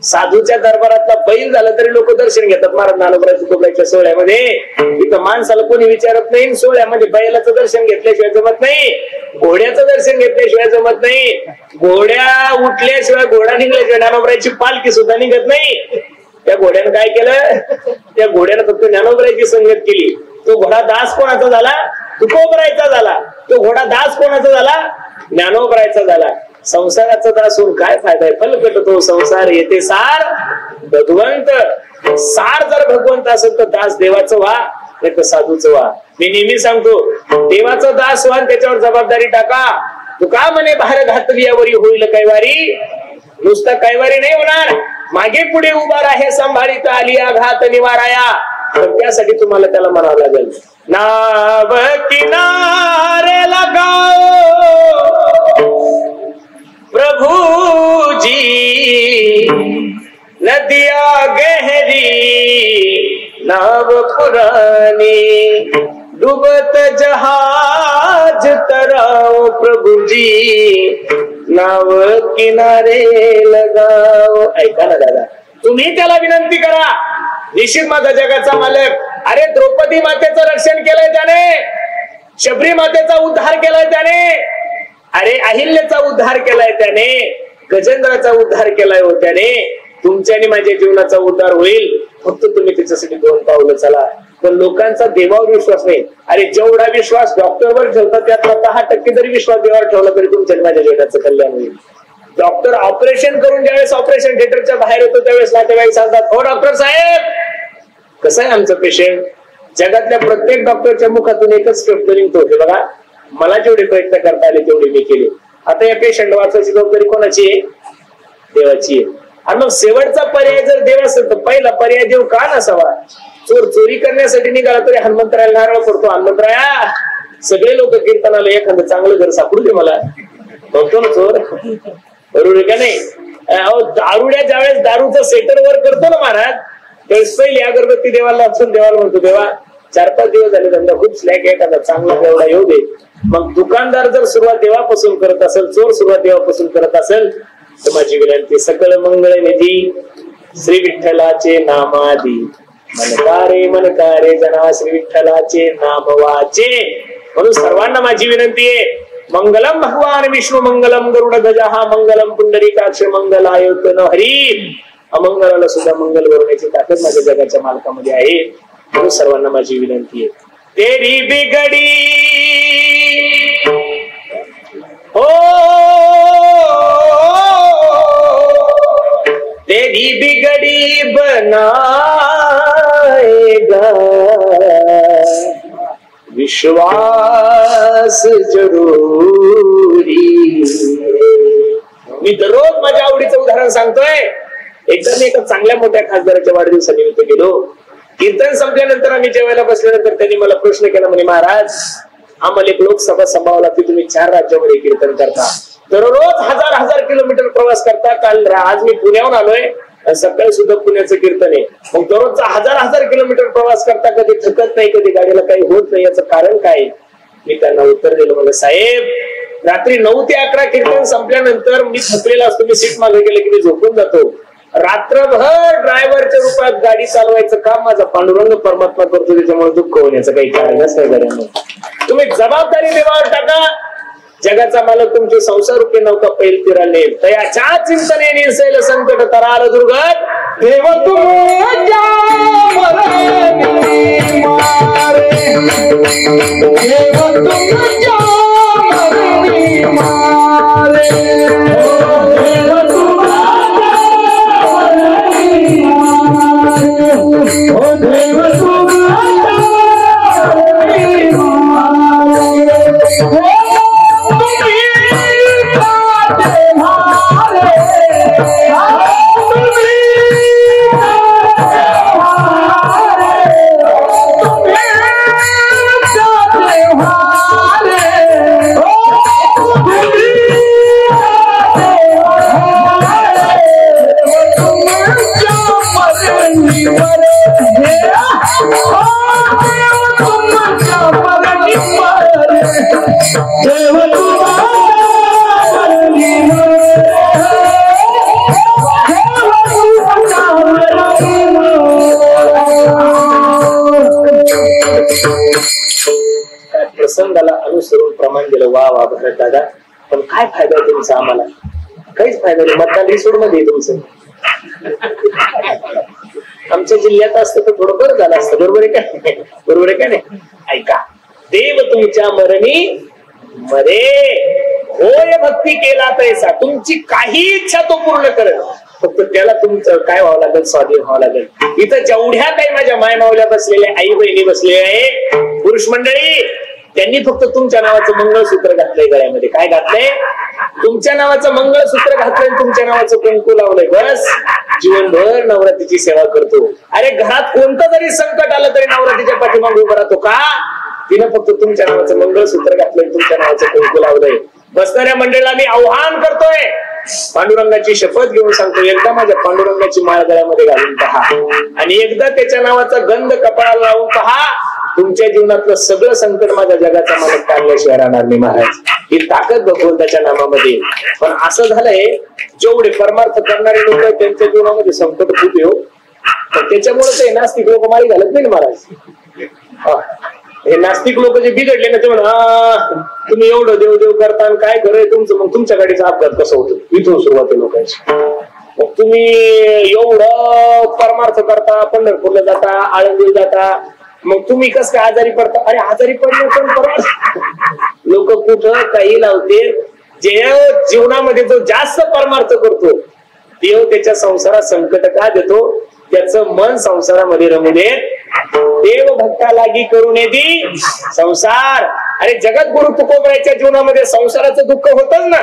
साधूच्या दरबारातला बैल झाला तरी लोक दर्शन घेतात महाराज ज्ञानोबराय तुकोबरायच्या सोहळ्यामध्ये. इथं माणसाला कोणी विचारत नाही. सोहळ्यामध्ये बैलाचं दर्शन घेतल्याशिवाय जमत नाही, घोड्याचं दर्शन घेतल्याशिवाय जमत नाही, घोड्या उठल्याशिवाय, घोडा निघल्याशिवाय ज्ञानोबरायची पालखी सुद्धा निघत नाही. त्या घोड्यानं काय केलं, त्या घोड्यानं फक्त ज्ञानोबरायची संगत केली. तो घोडा दास कोणाचा झाला, तुकोबरायचा झाला. तो घोडा दास कोणाचा झाला, ज्ञानोबरायचा झाला. संसाराचा दास होऊन काय फायदा आहे. फलकट तो संसार येते सार भगवंत. सार जर भगवंत असेल तर दास देवाचं व्हा, नाही तर साधूचं व्हा. मी नेहमी सांगतो, देवाचं दास व्हा, त्याच्यावर जबाबदारी टाका. तू का म्हणे बाहेर घातली यावरी होईल कैवारी. नुसतं कैवारी नाही होणार, मागे पुढे उभा राहे सांभाळीत आली आघात निवाराया. पण त्यासाठी तुम्हाला त्याला म्हणावं लागेल, नाव किनारे लगाओ प्रभु जी, नदिया गहरी नाव पुरानी, डूबत जहाज तराओ प्रभु जी, नाव किनारे लगाओ. ऐका ना दादा, तुम्ही त्याला विनंती करा. निश्चित माझा जगाचा मालक. अरे द्रौपदी मातेचं रक्षण केलंय त्याने, शबरी मातेचा उद्धार केलाय त्याने, अरे अहिल्याचा उद्धार केलाय त्याने, गजेंद्राचा उद्धार केलाय हो त्याने. तुमच्याने माझ्या जीवनाचा उद्धार होईल, फक्त तुम्ही त्याच्यासाठी 2 पावलं चला. पण लोकांचा देवावर विश्वास नाही. अरे जेवढा विश्वास डॉक्टरवर ठेवतात त्यातला 10% जरी विश्वास देवावर ठेवला तरी तुमच्या माझ्या जीवनाचं कल्याण होईल. डॉक्टर ऑपरेशन करून ज्यावेळेस ऑपरेशन थिएटरच्या बाहेर येतो त्यावेळेस नातेवाईक सांगतात, हो डॉक्टर साहेब कसं आहे आमचं पेशंट. जगातल्या प्रत्येक डॉक्टरच्या मुखातून एकच शब्द निघतो, बघा मला जेवढे प्रयत्न करता आले तेवढे मी केले. आता या पेशंट वाचायची जबाबदारी कोणाची आहे, देवाची आहे. आणि मग शेवटचा पर्याय जर देव असेल तर पहिला पर्याय देव का नसावा. चोर चोरी करण्यासाठी निघाला तरी हनुमंतरायला नारळ पडतो, हनुमंतराया सगळे लोक कीर्तनाला एखादं चांगलं घर सापडू दे मला, म्हणतो ना चोर, बरोबर का नाही. दारुड्या ज्यावेळेस दारूचं सेटर वर करतो ना महाराज, त्यावेळेस पहिली अगरबत्ती देवाला असून देवाला म्हणतो, देवा 4-5 दिवस झाले धंदा खूप स्लॅक आहे, एखादा चांगला तेवढा येऊ दे. मग दुकानदार जर सुरुवात देवापासून करत असेल, चोर सुरुवात देवापासून करत असेल, तर माझी विनंती सकळ मंगळ निधी श्री विठ्ठलाचे नामादी, मनकारे जना श्री विठ्ठलाचे नाम वाचे. म्हणून सर्वांना माझी विनंती आहे, मंगलम भगवान विष्णू मंगलम गरुड ध्वजा मंगलम पुंडरीकाक्ष मंगलायुत हरी. अमंगलाला सुद्धा मंगल बनवण्याची ताकद माझ्या जगाच्या मालकामध्ये आहे. म्हणून सर्वांना माझी विनंती आहे, तेरी बिगडी हो तेरी बिगड़ी बनाएगा विश्वास जरूरी. मी दररोज माझ्या आवडीचं उदाहरण सांगतोय. एकदा मी एका चांगल्या मोठ्या खासदाराच्या वाढदिवसानिमित्त गेलो. कीर्तन संपल्यानंतर आम्ही जेवायला बसल्यानंतर त्यांनी मला प्रश्न केला, म्हणे महाराज आम्हाला एक लोकसभा संभावला लागते, तुम्ही 4 राज्यामध्ये कीर्तन करता, दररोज हजार किलोमीटर प्रवास करता. काल आज मी पुण्याहून आलोय, सकाळी सुद्धा पुण्याचं कीर्तन आहे. मग दररोजचा हजार किलोमीटर प्रवास करता, कधी थकत नाही, कधी गाडीला काही होत नाही, याचं कारण काय? मी त्यांना उत्तर दिलं, म्हणजे साहेब रात्री 9 ते 11 कीर्तन संपल्यानंतर मी थकलेला असतो, मी सीट मागे गेले की मी झोपून जातो. रात्रभर ड्रायव्हरच्या रूपात गाडी चालवायचं काम माझा पांडुरंग परमात्मा करतो, त्याच्यामुळे दुःख होण्याचं काही कारणच नाही. तुम्ही जबाबदारी देवावर टाका. जगाचा मालक तुमचे संसार रूपी नौका पैल फिराले, तयाच्या चिंतने निसैल संकट तराल दुर्गत देव तुमच्या मरणी मारे, देव तुमच्या मरणी मारे, देव तुमच्या मरणी मारे, ओ देव तुमच्या मरणी मारे. प्रसंगाला अनुसरून प्रमाण दिलं. वा वा भरत दादा, पण काय फायदा आहे तुमचा? आम्हाला काहीच फायदा नाही. मतदान रिसोड मध्ये तुमचं आमच्या जिल्ह्यात असतं तर थोडं बरं झालं असतं. बरोबर आहे काय? बरोबर आहे का नाही? ऐका, देव तुमच्या मरणी मरे, होय भक्ती केला तैसा. तुमची काही इच्छा तो पूर्ण करेल, फक्त त्याला तुमचं काय व्हावं लागेल? स्वाधीन व्हावं लागेल. इथं जेवढ्या काही माझ्या माय मावल्या बसलेल्या, आई बहिणी बसलेल्या आहे, पुरुष मंडळी, त्यांनी फक्त तुमच्या नावाचं मंगळसूत्र घातलंय गळ्यामध्ये. काय घातलंय? तुमच्या नावाचं मंगळसूत्र घातलंय, तुमच्या नावाचं कुंकू लावलंय. बस जीवनभर नवरात्रीची सेवा करतो. अरे घरात कोणतं जरी संकट आलं तरी नवरात्रीच्या पाठीमागे उभा राहतो का? तिनं फक्त तुमच्या नावाचं मंगळसूत्र घातलंय, तुमच्या नावाचं कुंकू लावलंय. बसणाऱ्या मंडळीला मी आव्हान करतोय, पांडुरंगाची शपथ घेऊन सांगतो, एकदा माझ्या पांडुरंगाची माळ गळ्यामध्ये घालून पहा आणि एकदा त्याच्या नावाचा गंध कपाळाला लावून पहा. तुमच्या जीवनातलं सगळं संकट माझ्या जगाचा मालक काढल्याशिवाय राहणार नाही. महाराज, ही ताकद भगवंताच्या नामामध्ये. पण असं झालंय, जेवढे परमार्थ करणारे लोक आहेत त्यांच्या जीवनामध्ये संकट खूप येऊ, पण त्याच्यामुळे ते नास्तिक लोक मारी घालत नाही महाराज. हे नास्तिक लोक जे बिघडले ना, ते म्हणा तुम्ही एवढं देव करता काय खरंय तुमचं, मग तुमच्या गाडीचा अपघात कसा होतो? इथून सुरुवात आहे लोकांची. मग तुम्ही एवढं परमार्थ करता, पंढरपूरला जाता, आळंदीला जाता, मग तुम्ही कस काय आजारी पडता? अरे आजारी पडले पण परमार्थ लोक कुठं काही लावते. जे जीवनामध्ये जो जास्त परमार्थ करतो देव त्याच्या संसारात संकट का देतो? त्याचं मन संसारामध्ये रमू दे. देव भक्ता लागी करून दी संसार. अरे जगद्गुरु तुकोबराच्या जीवनामध्ये संसाराचं दुःख होतच ना.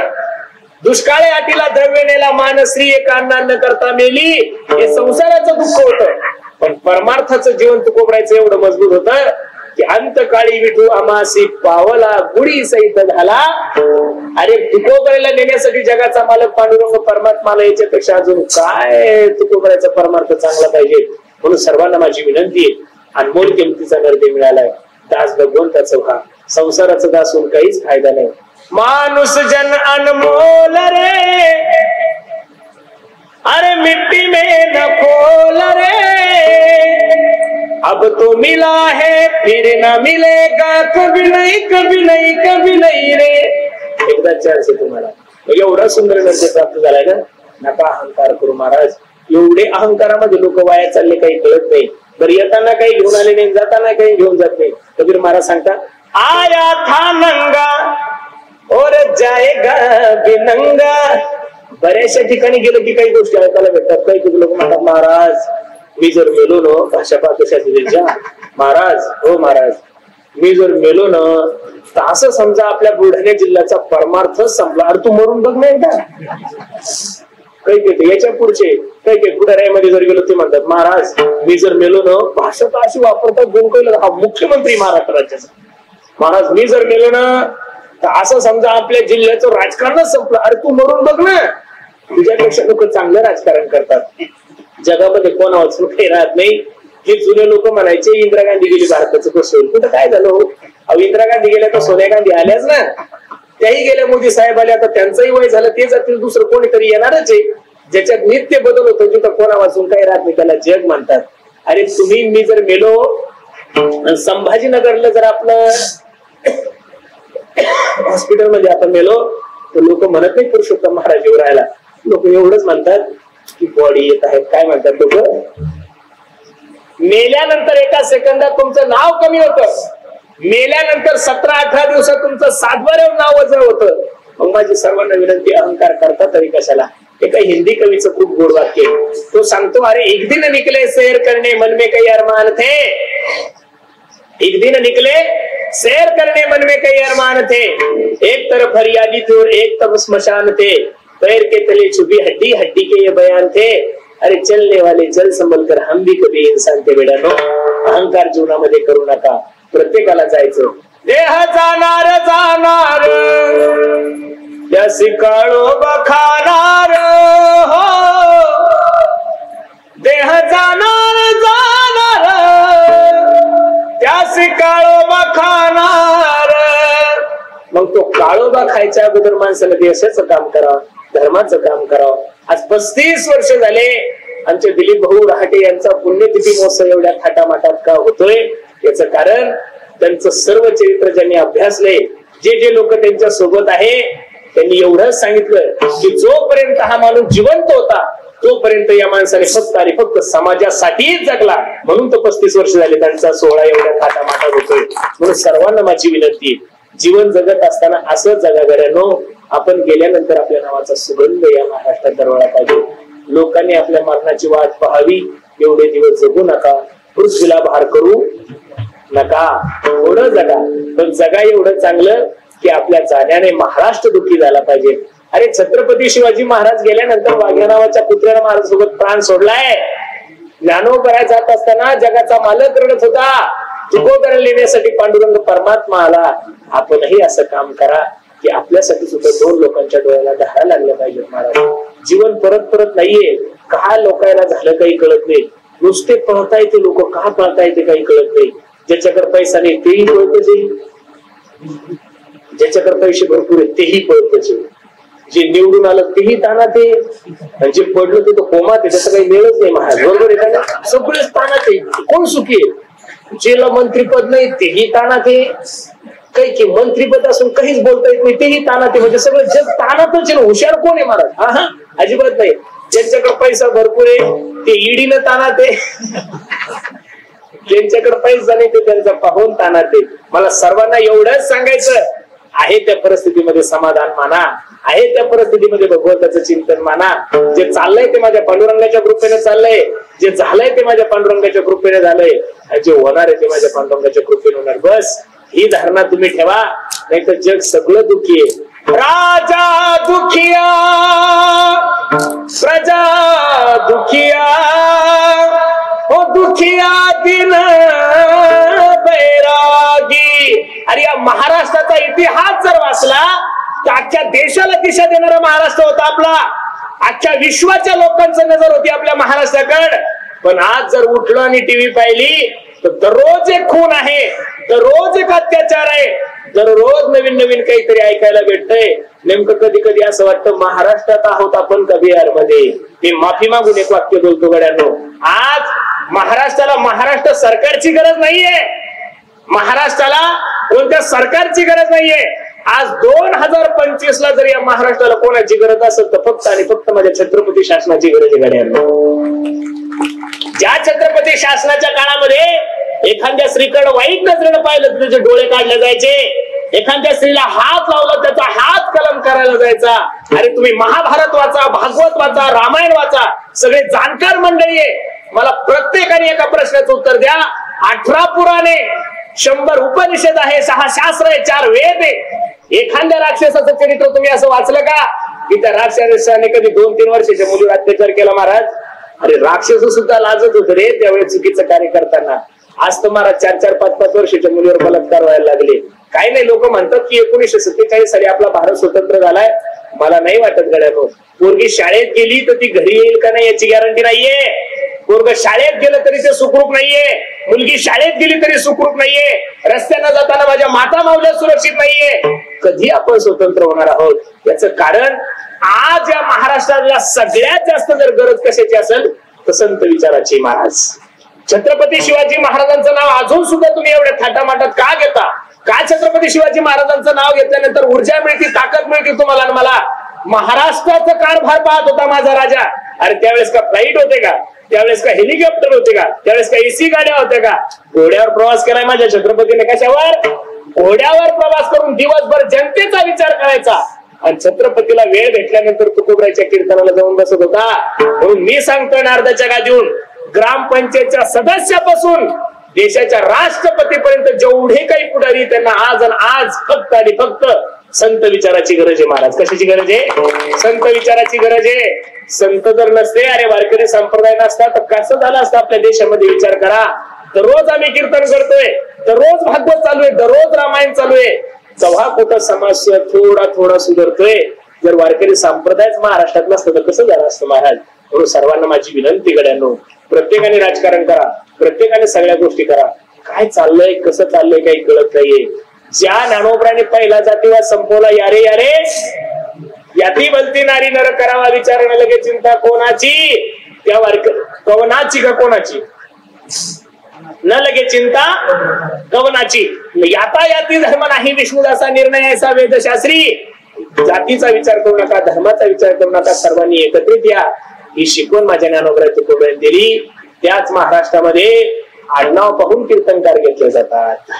दुष्काळे आटीला द्रव्य नेला मानश्री, एका अन्नान्न करता मेली, हे संसाराचं दुःख होतं. पण परमार्थाचं जीवन तुकोबरायचं एवढं मजबूत होतं की अंतकाळी विठू अमासी पावला गुढी सहित झाला. अरे तुकोबरायला नेण्यासाठी जगाचा मालक पांडुरंग परमात्माला याच्यापेक्षा अजून काय तुकोबरायचा परमार्थ चांगला पाहिजे. म्हणून सर्वांना माझी विनंती आहे, अनमोल किमतीचा निर्णय मिळालाय. दास भगवंताचा व्हा, संसाराचा दास होऊन काहीच फायदा नाही. माणूस जन अनमोल रे, अरे मिट्टी में न खोल रे, अब तो मिला है फिर न मिलेगा, कभी नहीं कभी नहीं कभी नहीं रे. एकदा चान्स आहे तुम्हाला. एवढा सुंदर निर्णय प्राप्त झालाय ना. नका अहंकार करू महाराज. एवढे अहंकारामध्ये लोक वाया चालले, काही कळत नाही. बरं, येताना काही घेऊन आले नाही, जाताना काही घेऊन जात नाही. कबीर महाराज सांगता, आया था नंगा और जाएगा बिनंगा. बऱ्याचशा ठिकाणी गेलं की काही गोष्टी ऐकायला भेटतात. काही लोक म्हणतात, महाराज मी जर मेलो न, भाषा पाकशास्त्री महाराज, हो महाराज मी जर मेलो न, तर असं समजा आपल्या बुलढाणा जिल्ह्याचा परमार्थ संपला. अरे तू मरून बघ नाही का. काही याच्या पुढचे काही पुढाऱ्यामध्ये जर गेलो ते म्हणतात, महाराज मी जर मेलो न, भाषा तर अशी वापरतात दोन काही. हा मुख्यमंत्री महाराष्ट्र राज्याचा. महाराज मी जर मेलो ना, तर असं समजा आपल्या जिल्ह्याचं राजकारणच संपलं. अरे तू मरून बघ ना, तुझ्यापेक्षा लोक चांगलं राजकारण करतात. जगामध्ये कोण वाचून काही राहत नाही. हे जुने लोक म्हणायचे इंदिरा गांधी गेली भारताचं कसं होईल. कुठं काय झालं हो? अहो इंदिरा गांधी गेल्या तर सोनिया गांधी आल्याच ना, त्याही गेल्या, मोदी साहेब आल्या, तर त्यांचंही वय झालं, ते जातील, दुसरं कोणीतरी येणारच आहे. ज्याच्यात नित्य बदल होतो, जिथं कोणा वाचून काही राहत नाही त्याला जग म्हणतात. अरे तुम्ही मी जर मेलो, संभाजीनगरला जर आपलं हॉस्पिटल मध्ये आपण मेलो, तर लोक म्हणत नाही पुरुषोत्तम महाराज येऊ राहायला, लोक एवढंच म्हणतात की बॉडी येत आहे. काय म्हणतात लोक? मेल्यानंतर एका सेकंदात तुमचं नाव कमी होतं, मेल्यानंतर 17-18 दिवसात तुमचं 7 नाव वजन होतं. मग माझी सर्वांना विनंती, अहंकार करता तरी कशाला? एका हिंदी कवीचं खूप गोड वाक्य, तो सांगतो, अरे एक दिन निकले सैर करने मन में कई अरमान थे, एक दिन निकले सैर करने मन में कई अरमान थे, एक तरफ हरियाली थी और एक तरफ स्मशान थे, पैर के तले छुपी हड्डी हड्डी के ये बयान थे, अरे चलने वाले चल संभल कर, हम भी कभी इंसान थे बेटानो. अहंकार जीवनामध्ये करू नका, प्रत्येकाला जायचं. देह जाणार जाणार त्यासी काळो बखानार हो, देह जाणार जाणार त्यासी काळो बखानार. मग तो काळोबा खायच्या अगोदर माणसाला देशाचं काम करावं, धर्माचं काम करावं. आज 35 वर्ष झाले आमचे दिलीप भाऊ रहाटे यांचा पुण्यतिथी महोत्सव एवढ्या थाटामाटात का होतोय? याचं कारण त्यांचं सर्व चरित्र ज्यांनी अभ्यासले, जे जे लोक त्यांच्या सोबत आहे, त्यांनी एवढंच सांगितलं की जोपर्यंत हा माणूस जिवंत होता तोपर्यंत या माणसाने फक्त आणि फक्त समाजासाठीच जगला. म्हणून तो 35 वर्ष झाले त्यांचा सोहळा एवढ्या थाटामाटात होतोय. म्हणून सर्वांना माझी विनंती, जीवन जगत असताना असं जगा गड्यानो. आपण गेल्यानंतर आपल्या नावाचा सुगंध या महाराष्ट्रात दरवळला पाहिजे. लोकांनी आपल्या मरणाची वाट पाहावी, एवढे दिवस जगू नका, पृथ्वीला भार करू नका, थोडं जगा, पण जगा एवढं चांगलं की आपल्या जाण्याने महाराष्ट्र दुःखी झाला पाहिजे. अरे छत्रपती शिवाजी महाराज गेल्यानंतर वाघ्या नावाच्या पुत्र्याला महाराज सोबत प्राण सोडलाय. ज्ञानोबराय जात असताना जगाचा मालक रडत होता, तुकोबरा लेण्यासाठी पांडुरंग परमात्मा आला. आपणही असं काम करा की आपल्यासाठी सुद्धा 2 लोकांच्या डोळ्याला धारा लागल्या पाहिजेत. महाराज जीवन परत परत नाहीये. का लोकांना झालं काही कळत नाही, नुसते पळता येते लोक, का पळता येते काही कळत नाही. ज्याच्याकडे पैसा नाही तेही पळतच आहे, ज्याच्याकडे पैसे भरपूर आहेत तेही पळतच आहे, जे निवडून आलं तेही तानात आहे, आणि जे पडलं ते तो कोमात आहे, त्याचं काही मिळत नाही. महाराज बरोबर आहे का? सगळेच तानात आहे. कोण सुखी आहे? ज्याला मंत्रीपद नाही तेही तानात आहे, काही की मंत्रीपद असून काहीच बोलता येत नाही तेही तानात आहे. म्हणजे सगळं जग तानातच आहे. हुशार कोण आहे महाराज? हा अजिबात नाही. ज्यांच्याकडे पैसा भरपूर आहे ते ईडीनं तानात आहे, ज्यांच्याकडे पैसा नाही ते त्यांचा पाहून तानात आहे. मला सर्वांना एवढंच सांगायचं आहे, त्या परिस्थितीमध्ये समाधान माना, आहे त्या परिस्थितीमध्ये भगवंताचं चिंतन माना. जे चाललंय ते माझ्या पांडुरंगाच्या कृपेने चाललंय, जे झालंय ते माझ्या पांडुरंगाच्या कृपेने झालंय, आणि जे होणार आहे ते माझ्या पांडुरंगाच्या कृपेने होणार. बस ही धारणा तुम्ही ठेवा, नाही तर जग सगळं दुःखी आहे. राजा दुखिया प्रजा दुखिया हो, दुखिया दिन बैरागी. अरे या महाराष्ट्राचा इतिहास जर वाचला तर अख्ख्या देशाला दिशा देणारा महाराष्ट्र होता आपला. अख्ख्या विश्वाच्या लोकांची नजर होती आपल्या महाराष्ट्राकडे. पण आज जर उठलो आणि टीव्ही पाहिली तर दररोज एक खून आहे, दररोज एक अत्याचार आहे, दररोज नवीन नवीन काहीतरी ऐकायला भेटतंय. नेमकं कधी कधी असं वाटतं महाराष्ट्रात आहोत आपण का बिहारमध्ये? मी माफी मागून एक वाक्य बोलतो गड्यांनो, आज महाराष्ट्राला महाराष्ट्र सरकारची गरज नाहीये, महाराष्ट्राला कोणत्या सरकारची गरज नाहीये. आज 2025 ला जर या महाराष्ट्राला कोणाची गरज असेल तर फक्त आणि फक्त माझ्या छत्रपती शासनाची गरज आहे गड्यांनो. ज्या छत्रपती शासनाच्या काळामध्ये एखाद्या स्त्रीकडे वाईट नजरेनं पाहिलं तर त्याचे डोळे काढले जायचे, एखाद्या स्त्रीला हात लावला त्याचा हात कलम करायला जायचा. अरे तुम्ही महाभारत वाचा, भागवत वाचा, रामायण वाचा, सगळे जाणकार मंडळी आहे. मला प्रत्येकाने एका प्रश्नाचं उत्तर द्या. 18 पुराणे, 100 उपनिषद आहे, 6 शास्त्र आहे, 4 वेद आहे. एखाद्या राक्षसाचं चरित्र तुम्ही असं वाचलं का की त्या राक्षसाने कधी 2-3 वर्षाच्या मुलीवर अत्याचार केला? महाराज अरे राक्षस सुद्धा लाजत होत रे त्यावेळी चुकीचं कार्य करताना. आज तर महाराज 4-4, 5-5 वर्षाच्या मुलीवर बलात्कार व्हायला लागले. काही नाही, लोक म्हणतात की 1947 साली आपला भारत स्वतंत्र झालाय. मला नाही वाटत गड्यानो. पोरगी शाळेत गेली तर ती घरी येईल का नाही याची गॅरंटी नाहीये. पोरग शाळेत गेलं तरी ते सुखरूप नाहीये, मुलगी शाळेत गेली तरी सुखरूप नाहीये, रस्त्यानं जाताना माझ्या माता मावल्या सुरक्षित नाहीये. कधी आपण स्वतंत्र होणार आहोत? याचं कारण आज या महाराष्ट्राला सगळ्यात जास्त जर गरज कशाची असेल तर संत विचाराची. महाराज छत्रपती शिवाजी महाराजांचं नाव अजून सुद्धा तुम्ही एवढ्या थाटामाटात का घेता? का छत्रपती शिवाजी महाराजांचं नाव घेतल्यानंतर ऊर्जा मिळते, ताकद मिळते तुम्हाला आणि मला? महाराष्ट्राचा कारभार पाहत होता माझा राजा. अरे त्यावेळेस का फ्लाईट होते का? त्यावेळेस का हेलिकॉप्टर होते का? त्यावेळेस का एसी गाड्या होत्या का? घोड्यावर प्रवास केलाय माझ्या छत्रपतीने. कशावर? घोड्यावर प्रवास करून दिवसभर जनतेचा विचार करायचा. आणि छत्रपतीला वेळ भेटल्यानंतर तुकोबराच्या कीर्तनाला जाऊन बसत होता. म्हणून मी सांगतोय नारदाच्या गादीहून, ग्रामपंचायतच्या सदस्यापासून देशाच्या राष्ट्रपतीपर्यंत जेवढे काही पुढारी, त्यांना आज आणि आज फक्त आणि फक्त संत विचाराची गरज आहे. महाराज कशाची गरज आहे? संत विचाराची गरज आहे. संत जर नसते, अरे वारकरी संप्रदाय नसता तर कसं झालं असतं आपल्या देशामध्ये? विचार करा. दररोज आम्ही कीर्तन करतोय, दररोज भागवत चालू आहे, दररोज रामायण चालू आहे. तेव्हा कुठं समाज थोडा थोडा सुधारतोय. जर वारकरी संप्रदायच महाराष्ट्रात नसतं तर कसं झालं असतं महाराज? म्हणून सर्वांना माझी विनंती गड्यांनो, प्रत्येकाने राजकारण करा, प्रत्येकाने सगळ्या गोष्टी करा. काय चाललंय, कसं चाललंय काही कळत नाहीये. ज्या ज्ञानोबराने पहिला जातीवाद संपवला, यारे यारे याती भलती नारी नर करावा विचार न लगे चिंता कोणाची, त्या कवनाची का कोणाची न लगे चिंता कवनाची. याता याती धर्म नाही विष्णुदासा निर्णय ऐसा वेदशास्त्री. जातीचा विचार करू नका, धर्माचा विचार करू नका, सर्वांनी एकत्रित या. ही शिकवण माझ्या ज्ञानोबराने तुकोबराने दिली. त्याच महाराष्ट्रामध्ये आडनाव पाहून कीर्तनकार घेतले जातात.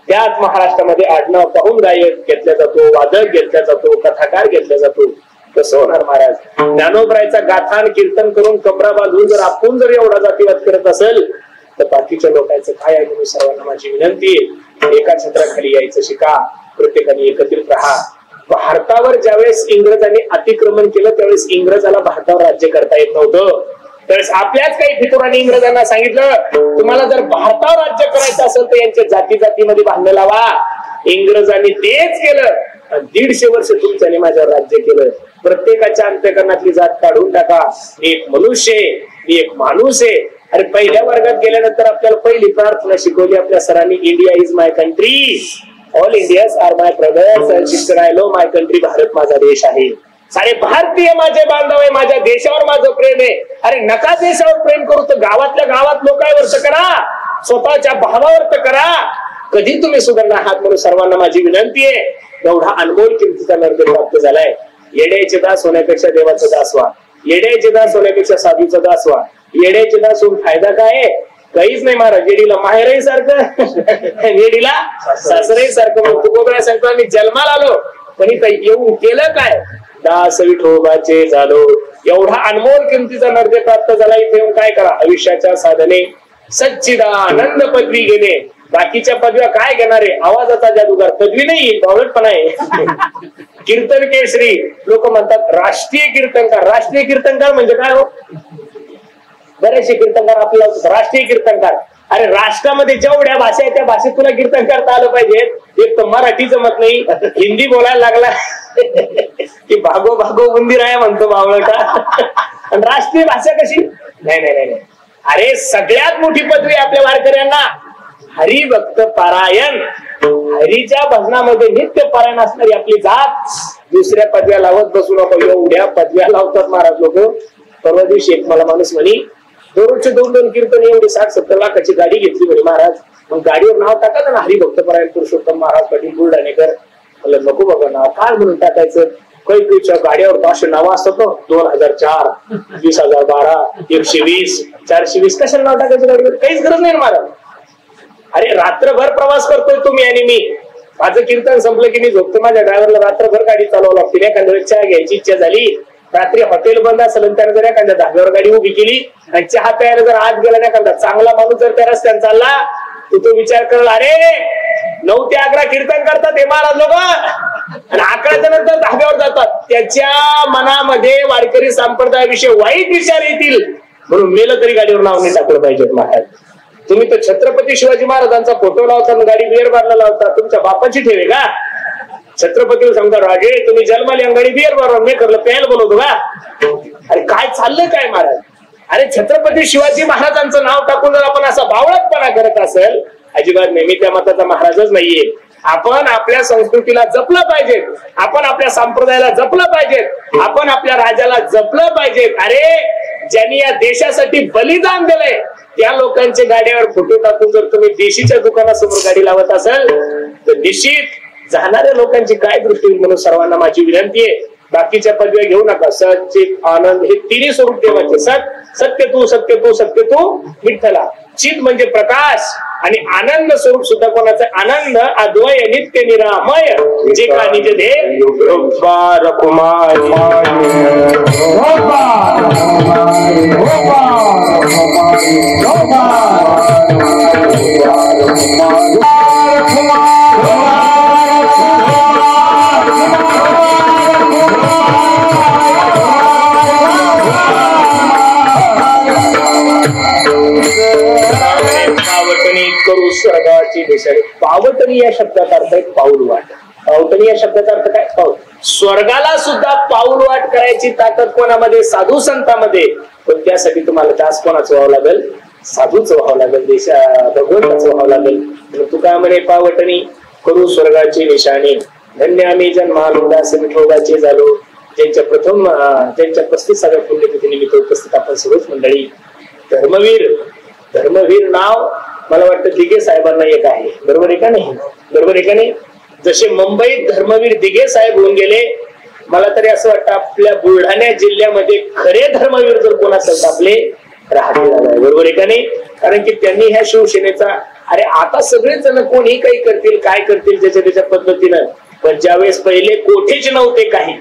त्याच महाराष्ट्रामध्ये आडनाव पाहून गायक घेतला जातो, वादक घेतला जातो, कथाकार घेतला जातो. कसं होणार महाराज? ज्ञानोबरायचा गाथान कीर्तन करून कमरा बांधून जर आपण जर एवढा जातीवाद करत असेल तर बाकीच्या लोकांचं काय आहे? म्हणून सर्वांना माझी विनंती, एका छत्राखाली यायचं शिका, प्रत्येकाने एकत्रित राहा. भारतावर ज्यावेळेस इंग्रजांनी अतिक्रमण केलं त्यावेळेस इंग्रजाला भारतावर राज्य करता येत नव्हतं. त्यावेळेस आपल्याच काही फितुरांनी इंग्रजांना सांगितलं, तुम्हाला जर भारतावर राज्य करायचं असेल तर यांच्या जाती जातीमध्ये भांडण लावा. इंग्रजांनी तेच केलं. 150 वर्ष तुमच्याने माझ्यावर राज्य केलं. प्रत्येकाच्या अंतःकरणातली जात काढून टाका. मी एक मनुष्य आहे, मी एक माणूस आहे. अरे पहिल्या वर्गात गेल्यानंतर आपल्याला पहिली प्रार्थना शिकवली आपल्या सरांनी, India is my country, all Indians are my brothers, sister I love my country. Bharat माझा देश आहे, सारे भारतीय माझे बांधव आहे, माझ्या देशावर माझं प्रेम आहे. अरे नका देशावर प्रेम करू तर गावातल्या गावात लोकांवर तर करा, स्वतःच्या भावावर तर करा. कधी तुम्ही सुधारणार आहात? म्हणून सर्वांना माझी विनंती आहे. एवढा अनमोल किमतीचा नर्द प्राप्त झालाय. येड्याचे दास होण्यापेक्षा देवाचा दास व्हा, येड्याचे दास होण्यापेक्षा साधूचा दास व्हा. येड्याचे दास होऊन फायदा काय? काहीच नाही महाराज. येडीला माहेरही सारखं, येडीला सासरही सारखं. मग तुकोबरा सांगतो मी जन्माला आलो पण इथं येऊन केलं काय? दास विठोबाचे झालो. एवढा अनमोल किमतीचा नर्द प्राप्त झाला. इथे येऊन काय करा? आयुष्याच्या साधने सच्चिदानंद पदवी घेणे. बाकीच्या पदव्या काय घेणार आहे? आवाजाचा जादूगार पदवी नाही, बावळटपणा आहे. कीर्तन केसरी लोक म्हणतात, राष्ट्रीय कीर्तनकार. राष्ट्रीय कीर्तनकार म्हणजे काय हो? बरेचसे कीर्तनकार आपल्याला राष्ट्रीय कीर्तनकार. अरे राष्ट्रामध्ये जेवढ्या भाषा आहेत त्या भाषेत तुला कीर्तन करता आलं पाहिजे. एक तर मराठी जमत नाही, हिंदी बोलायला लागला की भागो भागो उंदीर आहे म्हणतो बावळटा. आणि राष्ट्रीय भाषा कशी? नाही नाही नाही. अरे सगळ्यात मोठी पदवी आपल्या वारकऱ्यांना हरिभक्त पारायण. हरीच्या भजनामध्ये नित्य पारायण असणारी आपली जात. दुसऱ्या पदव्या लावत बसू नको. एवढ्या पदव्या लावतात महाराज लोक. परवा दिवशी एक मला माणूस म्हणे, दररोजचे 2-2 कीर्तन एवढी 60-70 लाखाची गाडी घेतली म्हणे महाराज. मग गाडीवर नाव टाका ना, हरिभक्त पारायण पुरुषोत्तम महाराज पाटील बुलढाणेकर. म्हणलं नको बाबा नाव, काय म्हणून टाकायचं? कैकूच्या गाड्यावर 500 नावं असतात ना, 2004, 2012, 120, 420. कशाला नाव टाकायचं गाडीवर? काहीच गरज नाही महाराज. अरे रात्रभर प्रवास करतोय तुम्ही आणि मी. माझं कीर्तन संपलं की मी झोपतो. माझ्या ड्रायव्हरला रात्रभर गाडी चालवावं लागते. एखाद्या वेळेस चहा घ्यायची इच्छा झाली, रात्री हॉटेल बंद असेल त्याने जर एखाद्या धाब्यावर गाडी उभी केली आणि चहा प्यायला जर आत गेला नाही, एखादा चांगला माणूस जर त्या रस्त्याने चालला तर तो विचार करला, अरे 9 ते 11 कीर्तन करतात हे महाराज लोक आणि 11च्या नंतर धाब्यावर जातात. त्याच्या मनामध्ये वारकरी संप्रदायाविषयी वाईट विचार येतील. म्हणून मेलं तरी गाडीवर नाव नाही टाकलं पाहिजे महाराज. तुम्ही तर छत्रपती शिवाजी महाराजांचा फोटो लावता, गाडी बिअर बारला लावता. तुमच्या बापाची ठेवे का? छत्रपती सांगता, राजे तुम्ही जन्माली गाडी बिअर बार मी करलं प्यायला बोलवतो का? अरे काय चाललंय काय महाराज? अरे छत्रपती शिवाजी महाराजांचं नाव टाकून जर आपण असा बावळटपणा करत असेल, अजिबात नेहमी त्या मताचा महाराजच नाहीये. आपण आपल्या संस्कृतीला जपलं पाहिजे, आपण आपल्या संप्रदायाला जपलं पाहिजे, आपण आपल्या राजाला जपलं पाहिजे. अरे ज्यांनी या देशासाठी बलिदान दिलंय त्या लोकांच्या गाड्यावर फोटो टाकून जर तुम्ही देशीच्या दुकानासमोर गाडी लावत असाल तर निश्चित जाणाऱ्या लोकांची काय दृष्टी होईल म्हणून सर्वांना माझी विनंती आहे. बाकीच्या पदव्या घेऊ नका. सत, चित, आनंद हे तिन्ही स्वरूप देवाचे. सत्य तू, सत्य तू, सत्य तू विठ्ठला. चित म्हणजे प्रकाश आणि आनंद स्वरूप सुद्धा कोणाचा? आनंद अद्वय नित्य निरामय जे का निज दे करू स्वर्गाची देशाने. पावटणी या शब्दाचा अर्थ आहे पाऊलवाट. पावटणी या शब्दाचा अर्थ काय? पाऊल. स्वर्गाला सुद्धा पाऊलवाट करायची ताकद कोणामध्ये? साधू संतांमध्ये. पण त्यासाठी तुम्हाला दास कोणाचं व्हावं लागेल? साधूच व्हावं लागेल, भगवंताचं व्हावं लागेल. तू काय म्हणे? पावटणी करू स्वर्गाची निशाणी, धन्य आम्ही जन्मालोदास विठोबाचे झालो. ज्यांच्या 35व्या पुण्यतिथी निमित्त उपस्थित आपण सर्वच मंडळी. धर्मवीर नाव मला वाटतं दिघे साहेबांना एक आहे. बरोबर आहे का नाही? बरोबर आहे का नाही? जसे मुंबईत धर्मवीर दिघे साहेब होऊन गेले, मला तरी असं वाटतं आपल्या बुलढाणा जिल्ह्यामध्ये खरे धर्मवीर जर कोण असेल तर आपले राहते दादा. बरोबर आहे का नाही? कारण की त्यांनी ह्या शिवसेनेचा, अरे आता सगळेच जण कोणी काही करतील, काय करतील ज्याच्या त्याच्या पद्धतीनं, पण ज्यावेळेस पहिले कोठेच नव्हते काही,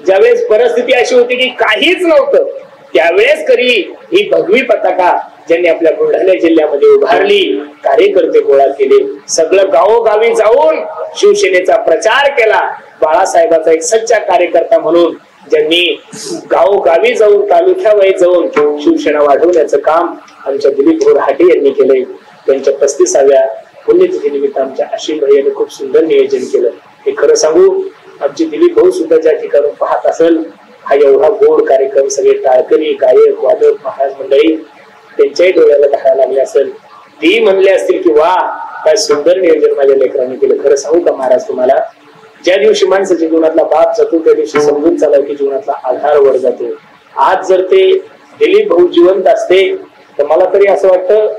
ज्यावेळेस परिस्थिती अशी होती की काहीच नव्हतं, त्यावेळेस करी ही भगवी पताका ज्यांनी आपल्या बुलढाणा जिल्ह्यामध्ये उभारली, कार्यकर्ते गोळा केले, सगळं गावोगावी जाऊन शिवसेनेचा प्रचार केला. बाळासाहेबांचा एक सच्चा कार्यकर्ता म्हणून ज्यांनी गावोगावी जाऊन, तालुक्यावाईज जाऊन शिवसेना वाढवण्याचं काम आमच्या दिलीप बोरहाटे यांनी केलंय. त्यांच्या 35व्या पुण्यतिथी निमित्त आमच्या आशिष भाई यांनी खूप सुंदर नियोजन केलं. हे खरं सांगू, आमचे दिलीप भाऊ सुद्धा ज्या ठिकाणी पाहत असेल हा एवढा गोड कार्यक्रम, सगळे टाळकरी, गायक, वादक, महाराज मंडळी त्यांच्याही डोळ्याला धाळा लागले असेल, ती म्हणले असतील की वा काय सुंदर नियोजन माझ्या लेकरांनी केलं. खरं सांगू का महाराज तुम्हाला, ज्या दिवशी माणसाच्या जीवनातला बाप जातो त्या दिवशी समजून चाला की जीवनातला आधार वर जातो. आज जर ते दिलीप भाऊ जिवंत असते तर मला तरी असं वाटतं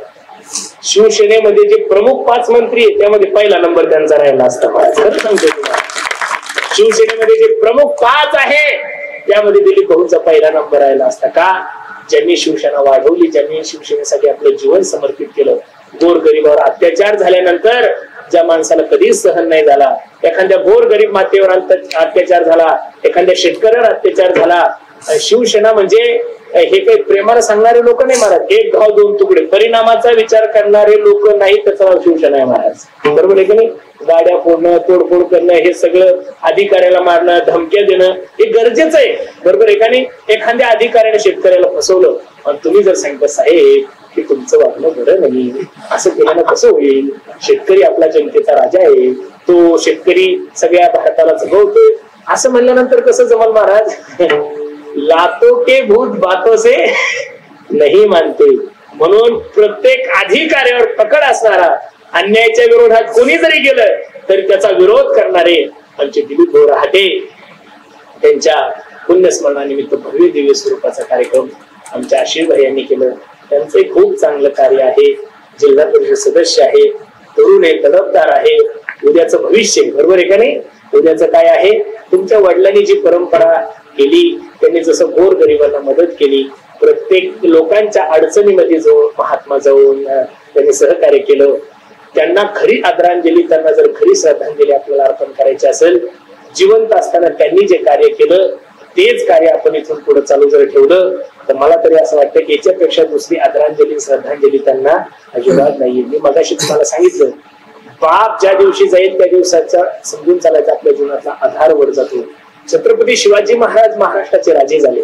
शिवसेनेमध्ये जे प्रमुख 5 मंत्री आहेत त्यामध्ये पहिला नंबर त्यांचा राहिला असता. खरं सांगतो तुम्हाला, शिवसेनेमध्ये जे प्रमुख 5 आहे त्यामध्ये दिलीप भाऊंचा पहिला नंबर राहिला असता. का? ज्यांनी शिवसेना वाढवली, ज्यांनी शिवसेनेसाठी आपलं जीवन समर्पित केलं. गोरगरिबावर अत्याचार झाल्यानंतर ज्या माणसाला कधीच सहन नाही झाला, एखाद्या गोरगरीब मातेवर अत्याचार झाला, एखाद्या शेतकऱ्यावर अत्याचार झाला, शिवसेना म्हणजे हे काही प्रेमाला सांगणारे लोक नाही महाराज, एक घाव दोन तुकडे, परिणामाचा विचार करणारे लोक नाही, त्याचा शिवसेना आहे महाराज. बरोबर आहे की नाही? गाड्या फोडणं, तोडफोड करणं, हे सगळं, अधिकाऱ्याला मारणं, धमक्या देणं हे गरजेचं आहे. बरोबर आहे का नाही? एखाद्या अधिकाऱ्याने शेतकऱ्याला फसवलं आणि तुम्ही जर सांगितलं साहेब की तुमचं वागणं बरं नाही, असं केल्यानं कसं होईल? शेतकरी आपला जनतेचा राजा आहे, तो शेतकरी सगळ्या भारताला जगवतोय, असं म्हणल्यानंतर कसं जमल महाराज? लातो के भूत बातों से नहीं मानते. म्हणून प्रत्येक अधिकाऱ्यावर पकड असणारा, अन्यायाच्या विरोधात कोणी जरी गेलं तरी त्याचा विरोध करणारे आमचे दिलीप बोरहाटे, त्यांच्या पुण्यस्मरणानिमित्त भव्य दिव्य स्वरूपाचा कार्यक्रम आमच्या आशिष भाई यांनी केलं. त्यांचं खूप चांगलं कार्य आहे. जिल्हा परिषद सदस्य आहे, तरुण आहे, तडफदार आहे, उद्याचं भविष्य. बरोबर आहे का नाही? उद्याचं काय आहे? तुमच्या वडिलांनी जी परंपरा केली, त्यांनी जसं गोर गरिबांना मदत केली, प्रत्येक लोकांच्या अडचणीमध्ये जाऊन, महात्मा जाऊन त्यांनी सहकार्य केलं, त्यांना खरी आदरांजली, त्यांना जर खरी श्रद्धांजली आपल्याला अर्पण करायची असेल, जिवंत असताना त्यांनी जे कार्य केलं तेच कार्य आपण इथून पुढे चालू जर ठेवलं तर मला तरी असं वाटतं की याच्यापेक्षा दुसरी आदरांजली, श्रद्धांजली त्यांना अजिबात नाहीये. मी मगाशी तुम्हाला सांगितलं, बाप ज्या दिवशी जाईल त्या दिवसाचा समजून चालायचा आपल्या जीवनातला आधार वर जातो. छत्रपती शिवाजी महाराज महाराष्ट्राचे राजे झाले.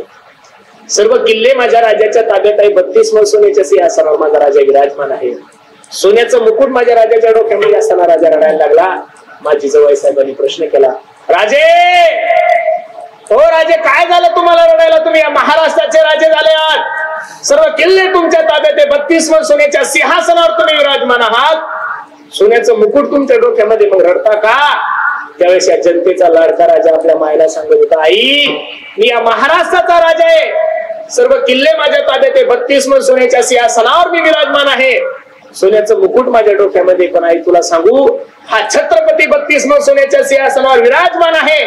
सर्व किल्ले माझ्या राजाच्या ताब्यात आहे. 32 सोन्याच्या सिंहासनावर माझा राजा विराजमान आहे. सोन्याचं मुकुट माझ्या राजाच्या डोक्यामध्ये असताना राजा रडायला लागला. माझी जवळ साहेबांनी प्रश्न केला, राजे, हो राजे, काय झालं तुम्हाला रडायला? तुम्ही या महाराष्ट्राचे राजे झाले आहात, सर्व किल्ले तुमच्या ताब्यात आहे, 32 सोन्याच्या सिंहासनावर तुम्ही विराजमान आहात, सोन्याचं मुकुट तुमच्या डोक्यामध्ये, मग रडता का? त्यावेळेस या जनतेचा लाडका राजा आपल्या मायला सांगत होता, आई मी या महाराष्ट्राचा राजा आहे, सर्व किल्ले माझ्या ताब्यात आहे, 32 सोन्याच्या सिंहासनावर मी विराजमान आहे, सोन्याचं मुकुट माझ्या डोक्यामध्ये, पण आई तुला सांगू हा छत्रपती 32 सोन्याच्या सिंहासनावर विराजमान आहे,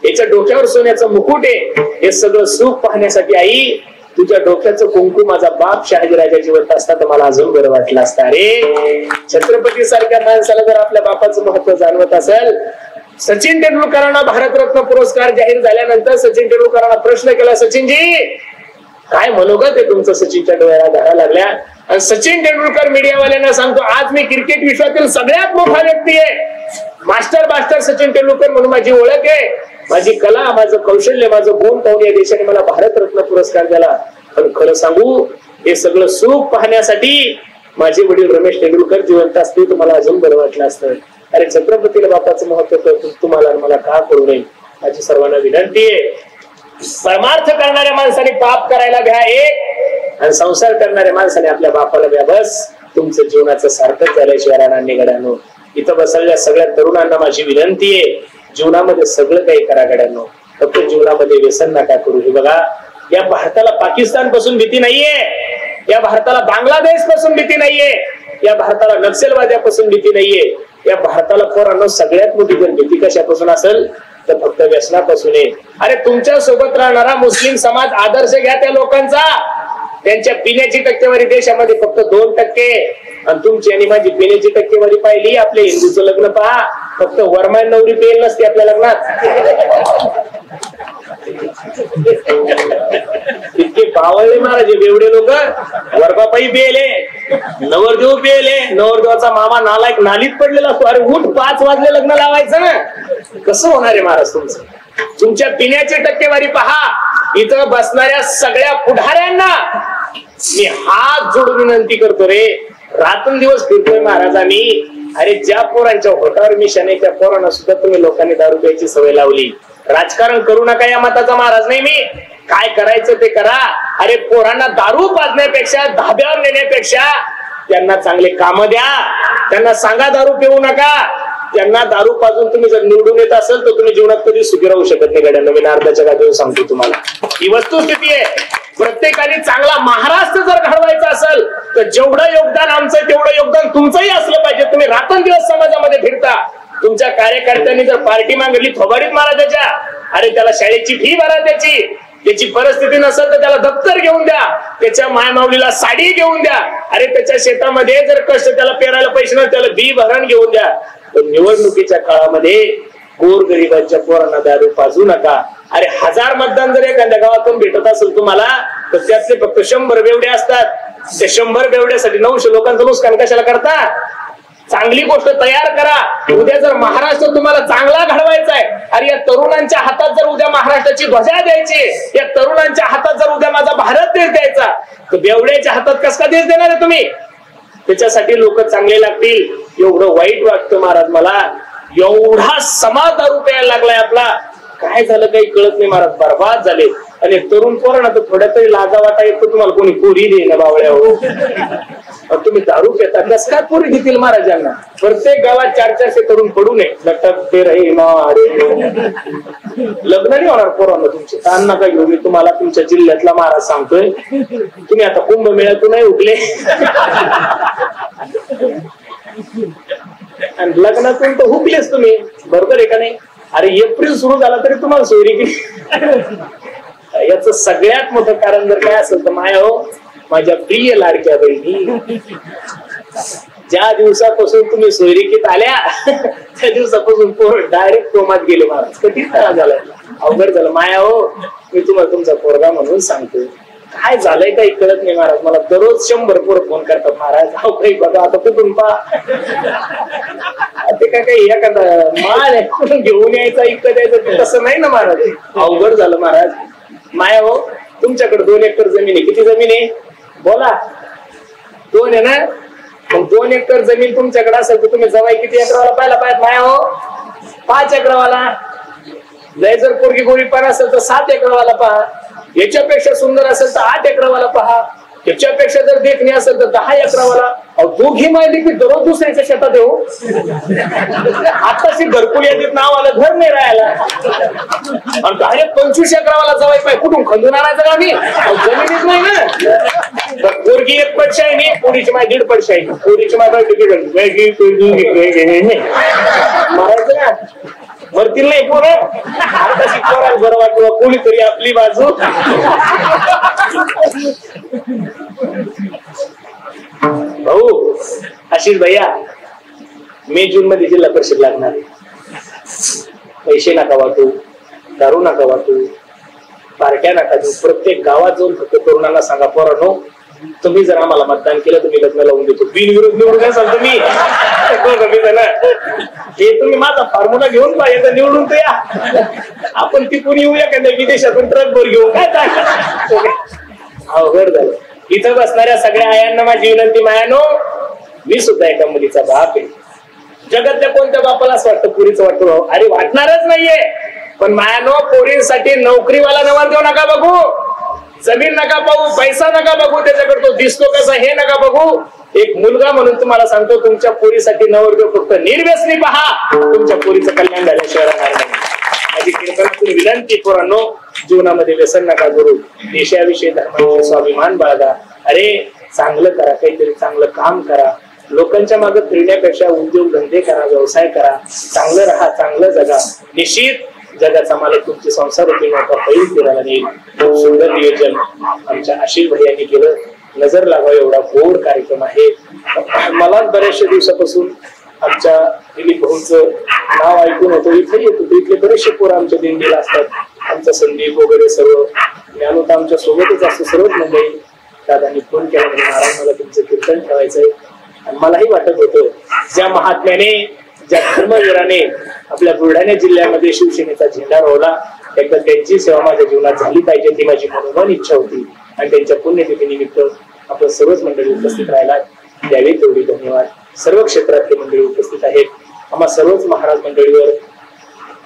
याच्या डोक्यावर सोन्याचं मुकुट आहे, हे सगळं सुख पाहण्यासाठी आई तुझ्या डोक्याचं कुंकू माझा बाप शहाजीराजा जिवंत असता तर मला अजून बरं वाटलं असतं. अरे छत्रपती सारख्या माणसाला जर आपल्या बापाचं महत्व जाणवत असेल. सचिन तेंडुलकरांना भारतरत्न पुरस्कार जाहीर झाल्यानंतर सचिन तेंडुलकरांना प्रश्न केला, सचिनजी काय मनोगत आहे तुमचं? सचिनच्या डोळ्याला धारा लागल्या आणि सचिन तेंडुलकर मीडियावाल्यांना सांगतो, आज मी क्रिकेट विश्वातील सगळ्यात मोठा व्यक्ती आहे, मास्टर सचिन तेंडुलकर म्हणून माझी ओळख आहे, माझी कला, माझं कौशल्य, माझं गुण पाहून या देशाने मला भारतरत्न पुरस्कार दिला. पण खरं सांगू हे सगळं सुख पाहण्यासाठी माझे वडील रमेश तेंडुलकर जिवंत असते तर मला अजून बरं वाटलं असतं. अरे छत्रपतीला बापाचं महत्व तुम्हाला मला का करू नये? माझी सर्वांना विनंती आहे, परमार्थ करणाऱ्या माणसाने पाप करायला घ्या एक, आणि संसार करणाऱ्या माणसाने आपल्या बापाला घ्या, बस तुमचं जीवनाचं सार्थक झाल्याशिवाय राहणार नाही गड्यांनो. इथं बसलेल्या सगळ्या तरुणांना माझी विनंती आहे, जीवनामध्ये सगळं काही करा गड्यांनो, फक्त जीवनामध्ये व्यसन नका करू. हे बघा, या भारताला पाकिस्तान पासून भीती नाहीये, या भारताला बांगलादेश पासून भीती नाहीये, या भारताला नक्षलवाद्यापासून भीती नाहीये, या भारताला पोरांनो सगळ्यात मोठी जर भीती कशापासून असेल तर फक्त व्यसनापासून आहे. अरे तुमच्या सोबत राहणारा मुस्लिम समाज आदर्श घ्या त्या लोकांचा, त्यांच्या पिण्याची टक्केवारी देशामध्ये फक्त 2%, आणि तुमची आणि माझी पिण्याची टक्केवारी पाहिली, आपल्या हिंदूचं लग्न पहा, फक्त वरमान नवरी पेल नसते आपल्या लग्नात. इतके पावळले महाराज बेवडे लोक, वरबापाई पेले, नवरदेव पेले, नवरदेवाचा मामा नालायक नालीत पडलेला असतो, अरे उठ 5 वाजले लग्न लावायचं ना, कसं होणार आहे महाराज तुमचं? तुमच्या पिण्याची टक्केवारी पहा. इथं बसणाऱ्या सगळ्या पुढाऱ्यांना मी हात जोडून विनंती करतो रे, रात्रंदिवस फिरतोय महाराज आम्ही. अरे ज्या पोरांच्या होटावर मिशन आहे त्या पोरांना सुद्धा तुम्ही लोकांनी दारू प्यायची सवय लावली. राजकारण करू नका या मताचा महाराज नाही मी, काय करायचं ते करा. अरे पोरांना दारू पाजण्यापेक्षा, धाब्यावर नेण्यापेक्षा त्यांना चांगले काम द्या, त्यांना सांगा दारू पिऊ नका. त्यांना दारू पाजून तुम्ही जर निवडून येत असेल तर तुम्ही जीवनात कधी सुखी राहू शकत नाही गड्यांना. मी अर्ध्याच्या गादीवर सांगतो तुम्हाला, ही वस्तुस्थिती आहे. प्रत्येकाने चांगला महाराष्ट्र जर घडवायचा असेल तर जेवढं योगदान आमचं तेवढं योगदान तुमचंही असलं पाहिजे. तुम्ही रात्रंदिवस समाजामध्ये फिरता, तुमच्या कार्यकर्त्यांनी जर पार्टी मागितली थोबाडीत महाराजाच्या, अरे त्याला शाळेची फी भरा, त्याची परिस्थिती नसेल तर त्याला दप्तर घेऊन द्या, त्याच्या मायमाऊलीला साडी घेऊन द्या, अरे त्याच्या शेतामध्ये जर कष्ट त्याला पेरायला पैसे नसतील त्याला बी भरण घेऊन द्या. पण निवडणुकीच्या काळामध्ये गोरगरिबांच्या पोरांना दारू पाजू नका. अरे 1000 मतदान जर एखाद्या गावातून भेटत असेल तुम्हाला तर त्यातले फक्त 100 बेवडे असतात. त्या 100 बेवड्यासाठी 900 लोकांचं नुकसान कशाला करता? चांगली गोष्ट तयार करा. उद्या जर महाराष्ट्र तुम्हाला चांगला घडवायचा आहे, अरे या तरुणांच्या हातात जर उद्या महाराष्ट्राची ध्वजा द्यायची, या तरुणांच्या हातात जर उद्या माझा भारत देश द्यायचा, तर बेवड्याच्या हातात कस का देश देणार आहे तुम्ही? त्याच्यासाठी लोक चांगले लागतील. एवढं वाईट वाटतं महाराज मला, एवढा समाज दारू प्यायला लागलाय आपला, काय झालं काही कळत नाही महाराज, बरबाद झाले. आणि तरुण पोरांना तर थोड्या तरी लाजा वाटा येतो, तुम्हाला कोणी पोरी दे ना बावळ्यावर, तुम्ही दारू पिता कस काय पोरी देतील महाराजांना? प्रत्येक गावात 400 तरुण पडू नये, लटक ते राही लग्न नाही होणार पोरांना तुमचे. ताण नका घेऊ, मी तुम्हाला तुमच्या जिल्ह्यातला महाराज सांगतोय. तुम्ही आता कुंभमेळ्यातून नाही उठले आणि लग्नातून तर हुकलेच तुम्ही, बरोबर आहे का नाही? अरे एप्रिल सुरू झाला तरी तुम्हाला सोयरी केली. याच सगळ्यात मोठं कारण जर काय असेल तर माया हो, माझ्या प्रिय लाडक्या बहिणी, ज्या दिवसापासून तुम्ही सोयरिकीत आल्या त्या दिवसापासून पोर डायरेक्ट कोमात गेले महाराज. कधीच त्रास झालाय, अवघड झालं माया हो. मी तुम्हाला तुमचा पोरगा म्हणून सांगतोय, काय झालंय काही कळत नाही महाराज. मला दररोज 100 पोरं फोन करतात महाराज, अहो काही बघा आता कुठून पहा, ते काय काही एखादा माल घेऊन यायचा इकडे द्यायचं तसं नाही ना महाराज. अवघड झालं महाराज. माया हो, तुमच्याकडे 2 एकर जमीन आहे. किती जमीन आहे बोला? 2 आहे ना? मग 2 एकर जमीन तुमच्याकडे असेल तर तुम्ही जवाई किती एकरवाला पाहिला पाहिजे माया हो? 5 एकरवाला. जर पोरगी गोरी पण असेल तर 7 एकरवाला पहा. याच्यापेक्षा सुंदर असेल तर 8 एकरावाला पहा, त्याच्यापेक्षा जर देखणी असेल तर 10 एकरावाला. दोघी माहिती की दररोज दुसऱ्याच्या शेतात येऊ. आताशी घरकुल यादीत नाव आलं, घर नाही राहायला. आणि डायरेक्ट 25 एकरावाला जवाई पाहिजे. कुठून खंदून आणायचं का मी? जमिनीच नाही ना. पोरगी 1 पट शाही, पोरीची माय 1.5 पट शाही. पोरीची माय मारायचं ना, मरतील नाही पोरं. आताशी पोराला बरं वाटलं कोणीतरी आपली बाजू. भाऊ आशिष भैया, मे जून मध्ये जिल्हा परिषद लागणार. पैसे नका वाटू, दारू नका वाटू, पार्ट्या नका देऊ. प्रत्येक गावात जाऊन फक्त तरुणांना सांगा, पोरांनो तुम्ही जर आम्हाला मतदान केलं तुम्ही लग्न लावून देतो. बिनविरोध निवडून काय सांगतो मी. हे तुम्ही माझा फॉर्म्युला घेऊन पाहिजे निवडून तर या. आपण तिथून येऊ एखाद्या विदेशातून ट्रकभर घेऊ काय अवघड झालं. इथं बसणाऱ्या सगळ्या आयांना माझी विनंती, मायानो मी सुद्धा एका मुलीचा बाप आहे. जगातल्या कोणत्या बापाला असं वाटतं पुरीचं वाटतं? अरे वाटणारच नाहीये. पण मायानो पोरींसाठी नोकरीवाला नवर देऊ नका बघू, जमीन नका पाहू, पैसा नका बघू, त्याच्याकडे तो दिसतो कसा हे नका बघू. एक मुलगा म्हणून तुम्हाला सांगतो, तुमच्या पोरीसाठी नवरदेव फक्त निर्व्यसनी पहा, तुमच्या पोरीचं कल्याण झाल्याशिवाय राहणार नाही. माझी कृपा विनंती, पोरांनो जीवनामध्ये व्यसन नका करू, देशाविषयी धर्माविषयी स्वाभिमान बाळगा. अरे चांगलं करा, काहीतरी चांगलं काम करा. लोकांच्या मागे फिरण्यापेक्षा उद्योग धंदे करा, व्यवसाय करा, चांगलं राहा, चांगलं जगा. निश्चित जगाचा मालक तुमचे संसार होतील, मोठा पैल फिरायला नेईल. सुंदर नियोजन आमच्या आशिष भैयांनी केलं. नजर लावा एवढा गोड कार्यक्रम आहे. मला बऱ्याचशा दिवसापासून आमच्या दिलीप भाऊंचं नाव ऐकून होतो, इथे येत होतो. इथले बरेचसे पोरं आमच्या दिंडीला असतात. आमचा संदीप वगैरे सर्व ज्ञान होता आमच्या सोबतच असतो. सर्वच मंडळी दादांनी फोन केला, महाराज मला तुमचं कीर्तन ठेवायचंय. आणि मलाही वाटत होतं, ज्या महात्म्याने, ज्या धर्मवीराने आपल्या बुलढाणा जिल्ह्यामध्ये शिवसेनेचा झेंडा रोवला, एकदा त्यांची सेवा माझ्या जीवनात झाली पाहिजे, ती माझी मनोमन इच्छा होती. आणि त्यांच्या पुण्यतिथी निमित्त आपण सर्वच मंडळी उपस्थित राहिला, द्यावे तेवढे धन्यवाद. सर्व क्षेत्रातले मंडळी उपस्थित आहेत. आम्हा सर्वच महाराज मंडळीवर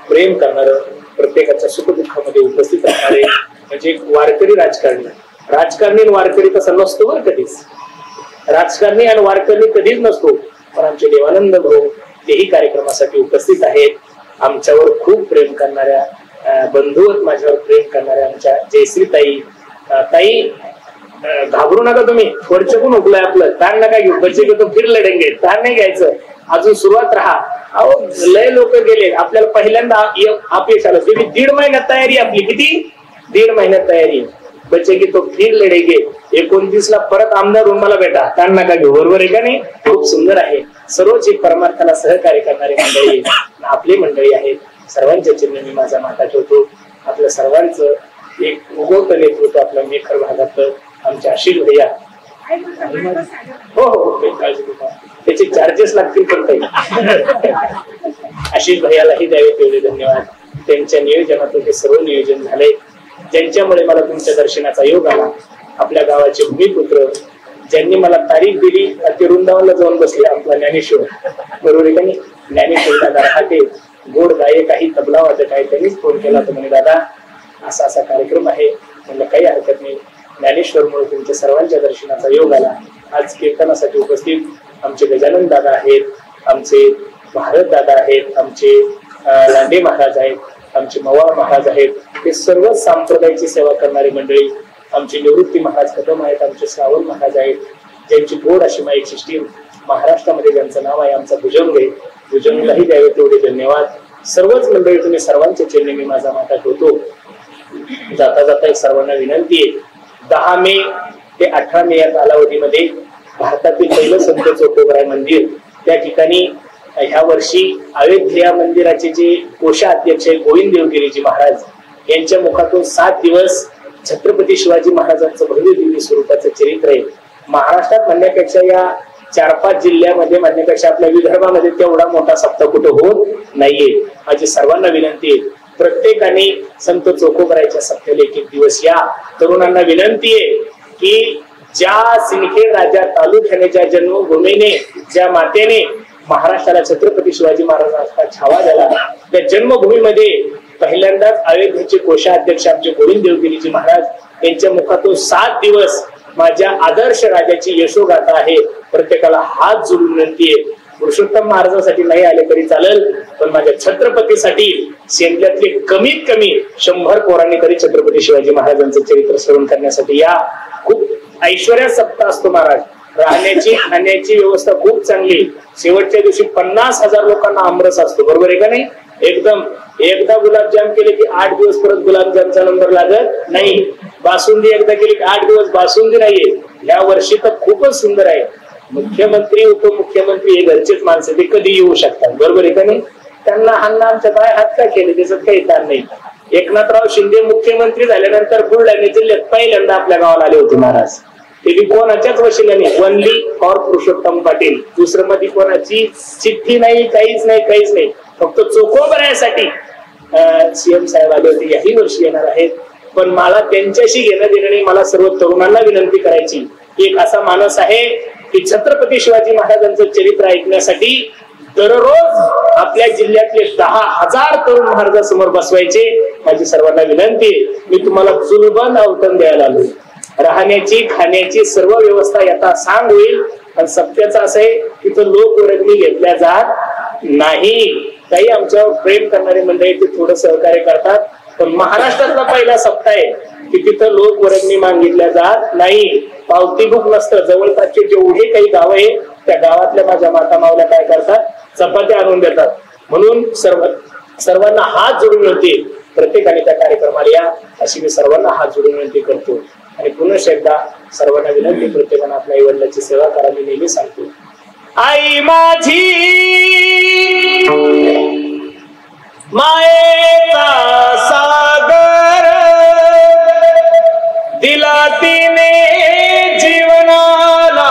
प्रेम करणार, प्रत्येकाच्या सुखदुःखामध्ये उपस्थित राहणारे म्हणजे वारकरी राजकारणी. राजकारणी आणि वारकरी तसा नसतो बरं कधीच. राजकारणी आणि वारकरी कधीच नसतो. पण आमचे देवानंद भाऊ तेही कार्यक्रमासाठी उपस्थित आहेत. आमच्यावर खूप प्रेम करणाऱ्या बंधूवर, माझ्यावर प्रेम करणाऱ्या आमच्या जयश्री ताई. ताई घाबरू नका तुम्ही, वरचकून उकलंय आपलं, ताण नका घेऊ. बच्चे घेतो फिर लढेंगे, ताण नाही घ्यायचं, अजून सुरुवात राहा. अहो लय लोक गेले, आपल्याला पहिल्यांदा अपयश आलं. तुम्ही 1.5 महिन्यात तयारी आपली, किती 1.5 महिन्यात तयारी. बच्चे की तो फिर लढेंगे 29ला परत आमदार होऊन मला भेटा, ताण नका घेऊ. बरोबर आहे का नाही? खूप सुंदर आहे. सर्वच एक परमार्थाला सहकार्य करणारी मंडळी आपली मंडळी आहेत. सर्वांच्या चिन्ह मी माझा माता ठेवतो. आपल्या सर्वांचं एक उगवतं नेतृत्व आपल्या मेखर भागात आमच्या आशिष भैया. हो हो त्याचे चार्जेस लागतील पण काही. आशिष भैयालाही द्यावे तेवढे धन्यवाद. त्यांच्या नियोजनातून हे सर्व नियोजन झाले, ज्यांच्यामुळे मला तुमच्या दर्शनाचा योग आला. आपल्या गावाचे भूमिपुत्र ज्यांनी मला तारीख दिली, ते वृंदावनला जाऊन बसले. आपला ज्ञानेश्वर, बरोबर आहे का नाही? ज्ञानेश्वर दादा राहते, गोड गायक आहे, तबला वादक आहे. त्यांनीच फोन केला तर म्हणे दादा असा असा कार्यक्रम आहे. म्हणलं काही हरकत नाही. ज्ञानेश्वरमुळे तुमच्या सर्वांच्या दर्शनाचा योग आला. आज कीर्तनासाठी उपस्थित आमचे गजानन दादा आहेत, आमचे भारत दादा आहेत, आमचे लांडे महाराज आहेत, आमचे मवाळ महाराज आहेत. हे सर्व संप्रदायाची सेवा करणारी मंडळी. आमचे निवृत्ती महाराज कदम आहेत, आमचे श्रावण महाराज आहेत, ज्यांची गोड अशी माईक सिस्टीम महाराष्ट्रामध्ये ज्यांचं नाव आहे. आमचा भुजंग आहे, भुजंगलाही द्यावे तेवढे धन्यवाद. सर्वच मंडळी तुम्ही सर्वांचे चेन्नई मी माझा माता ठेवतो. जाता जाता एक सर्वांना विनंती आहे, 10 मे ते 18 मे या कालावधीमध्ये भारतातील पहिलं संत चोकोबराय मंदिर, त्या ठिकाणी ह्या वर्षी अयोध्या मंदिराचे जे कोषाध्यक्ष गोविंद देवगिरीजी महाराज यांच्या मुखातून 7 दिवस छत्रपती शिवाजी महाराजांचं भव्य दिव्य स्वरूपाचं चरित्र आहे. महाराष्ट्रात म्हणण्यापेक्षा या 4-5 जिल्ह्यामध्ये म्हणण्यापेक्षा आपल्या विदर्भामध्ये तेवढा मोठा सप्ताह कुठं होत नाहीये. माझी सर्वांना विनंती आहे, प्रत्येकाने संत चोकोबरायच्या सप्त्याला एक दिवस या. तरुणांना विनंती आहे की ज्या सिंदखेड राजा तालुक्याने, ज्या जन्मभूमीने, ज्या मातेने महाराष्ट्राला छत्रपती शिवाजी महाराजांचा छावा झाला. त्या जन्मभूमीमध्ये पहिल्यांदाच अयोध्येचे कोषाध्यक्ष आमचे गोविंद देवगिरीजी महाराज यांच्या मुखातून 7 दिवस माझ्या आदर्श राजाची यशोगाथा आहे. प्रत्येकाला हात जोडून विनंती आहे, पुरुषोत्तम महाराजांसाठी नाही आले तरी चालेल, पण माझ्या छत्रपतीसाठी सेंद्यातले कमीत कमी 100 पोरांनी तरी छत्रपती शिवाजी महाराजांचं चरित्र श्रवण करण्यासाठी या. खूप ऐश्वर्या सप्ताह असतो महाराज. राहण्याची खाण्याची व्यवस्था खूप चांगली. शेवटच्या दिवशी 50,000 लोकांना आमरस असतो, बरोबर आहे का नाही? एकदम एकदा गुलाबजाम केले की 8 दिवस परत गुलाबजामचा नंबर लागत नाही. बासुंदी एकदा केली की 8 दिवस बासुंदी नाहीये. या वर्षी तर खूपच सुंदर आहे. मुख्यमंत्री उपमुख्यमंत्री हे घरचेच माणसं, ते कधी येऊ शकतात, बरोबर आहे का नाही? त्यांना अण्णा आमच्या काय हात काय केले त्याच्यात काही ताण नाही. एकनाथराव शिंदे मुख्यमंत्री झाल्यानंतर बुलढाणा जिल्ह्यात पहिल्यांदा आपल्या गावाला आले होते महाराज. ते कोणाच्याच वशिल्याने, वनली फॉर पुरुषोत्तम पाटील. दुसरं मध्ये कोणाची चिठ्ठी नाही, काहीच नाही. फक्त चोखोबऱ्यासाठी सीएम साहेब आले होते. याही वर्षी येणार आहेत. पण मला त्यांच्याशी घेणं देणं नाही. मला सर्व तरुणांना विनंती करायची, एक असा माणूस आहे की छत्रपती शिवाजी महाराजांचं चरित्र ऐकण्यासाठी दररोज आपल्या जिल्ह्यातले 10,000 तरुण महाराजांसमोर बसवायचे. माझी सर्वांना विनंती, मी तुम्हाला जुलबंद अवतरण द्यायला आलो. राहण्याची खाण्याची सर्व व्यवस्था याचा सांग होईल. पण सत्याचं असं आहे की तो लोक वर्गणी घेतल्या जात नाही. काही आमच्यावर प्रेम करणारे मंडळी ते थोडं सहकार्य करतात, पण महाराष्ट्रातला पहिला सप्ताह आहे की तिथं लोक वर्गणी मागितल्या जात नाही. पावती बुक नसतं. जवळपासचे जेवढे काही गाव आहे त्या गावातल्या माझ्या माता मावल्या काय करतात, चपात्या आणून देतात. म्हणून सर्वांना हात जोडून विनंती, प्रत्येकाने त्या कार्यक्रमाला या अशी मी सर्वांना हात जोडून विनंती करतो. आणि पुन्हा एकदा सर्वांना विनंती, प्रत्येकाने आपल्या आई वडिलांची सेवा करा. मी नेहमी सांगतो, आई माझी मायेचा सागर दिला तिने जीवनाला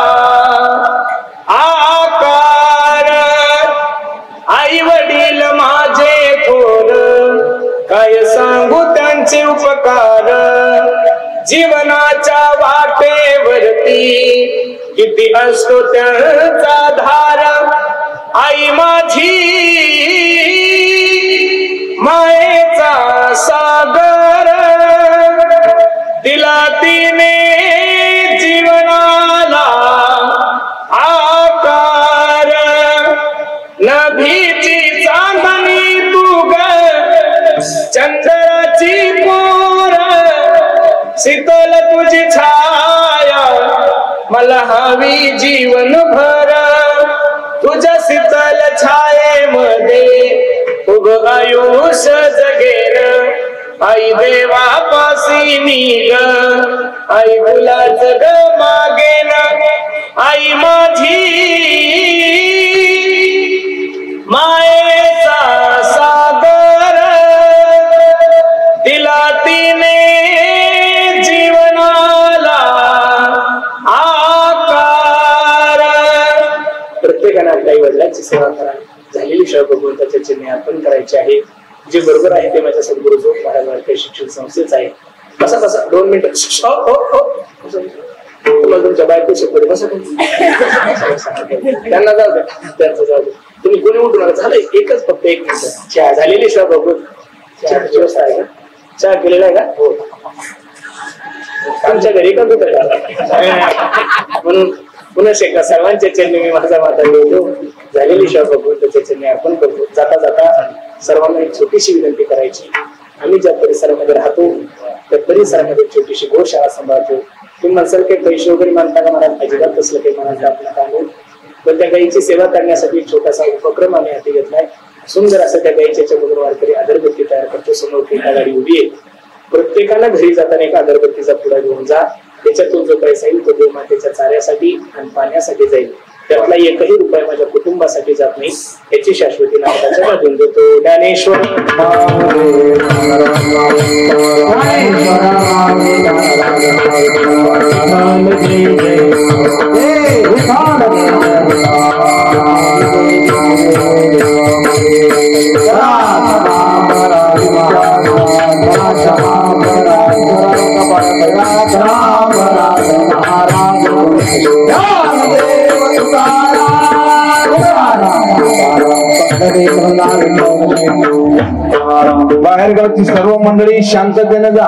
आकार. आई वडील माझे थोर काय सांगू त्यांचे उपकार. जीवनाच्या वाटेवरती किती असतो त्यांचा धार. आई माझी मायेचा सागर दिला तिने जीवनाला आकार. नभीची चांदणी तू ग चंद्राची पोर. शीतल तुझी छाया मला हवी जीवन भर. तुझ्या शीतल छायेमध्ये उभ आयुष्य जगेर. आई देवापासी निघ आई तुला जग मागेन. आई माझी मायेचा सागर दिला तिने जीवनाला आकार. प्रत्येकाने आपल्या आई वडिलांची सेवा करा. झालेली सेवा भगवंताच्या चिन्हे अर्पण करायचे आहे. जे बरोबर आहे ते माझ्या सद्गुरू जो महाराज वारकरी शिक्षण संस्थेच आहे. बसा 2 मिनिटं. तुम्हाला तुमच्या बायको शिकवते, बसा. त्यांना जाऊ द्या, त्यांचं जाऊ द्या. तुम्ही कोणी उठून आला झालं. एकच फक्त 1 मिनिट. चहा झालेली सेवा भगवंत. चहाची व्यवस्था आहे का? चहा केलेला आहे का? हो. आमच्या घरी का दूध म्हणून पुन्हा शेका सर्वांच्या चरणी मी माझा माता घेतो. झालेली सेवा भगवंताच्या चरणी अर्पण करतो. जाता जाता सर्वांना एक छोटीशी विनंती करायची. आम्ही ज्या परिसरामध्ये राहतो त्या परिसरामध्ये छोटीशी गोशाळा सांभाळतो. तुम्ही म्हणसाल काही पैसे वगैरे मानता का? मला अजिबात कसलं काही म्हणायचं आपलं काम. पण त्या गाईची सेवा करण्यासाठी छोटासा उपक्रम आम्ही हाती घेतलाय. सुंदर असं त्या गाईच्या बरोबर वारकरी अगरबत्ती तयार करतो. समोर एका गाडी उभी आहे. प्रत्येकाला घरी जाताना एका अगरबत्तीचा पुडा घेऊन जा. त्याच्यातून जो पैसा येईल तो देव मातेच्या चाऱ्यासाठी आणि पाण्यासाठी जाईल. त्यातला 1ही रुपया माझ्या कुटुंबासाठी जात नाही याची शाश्वती नावाच्या बाजून देतो. ज्ञानेश्वर महाराज बाहेरगावची सर्व मंडळी शांततेने जा.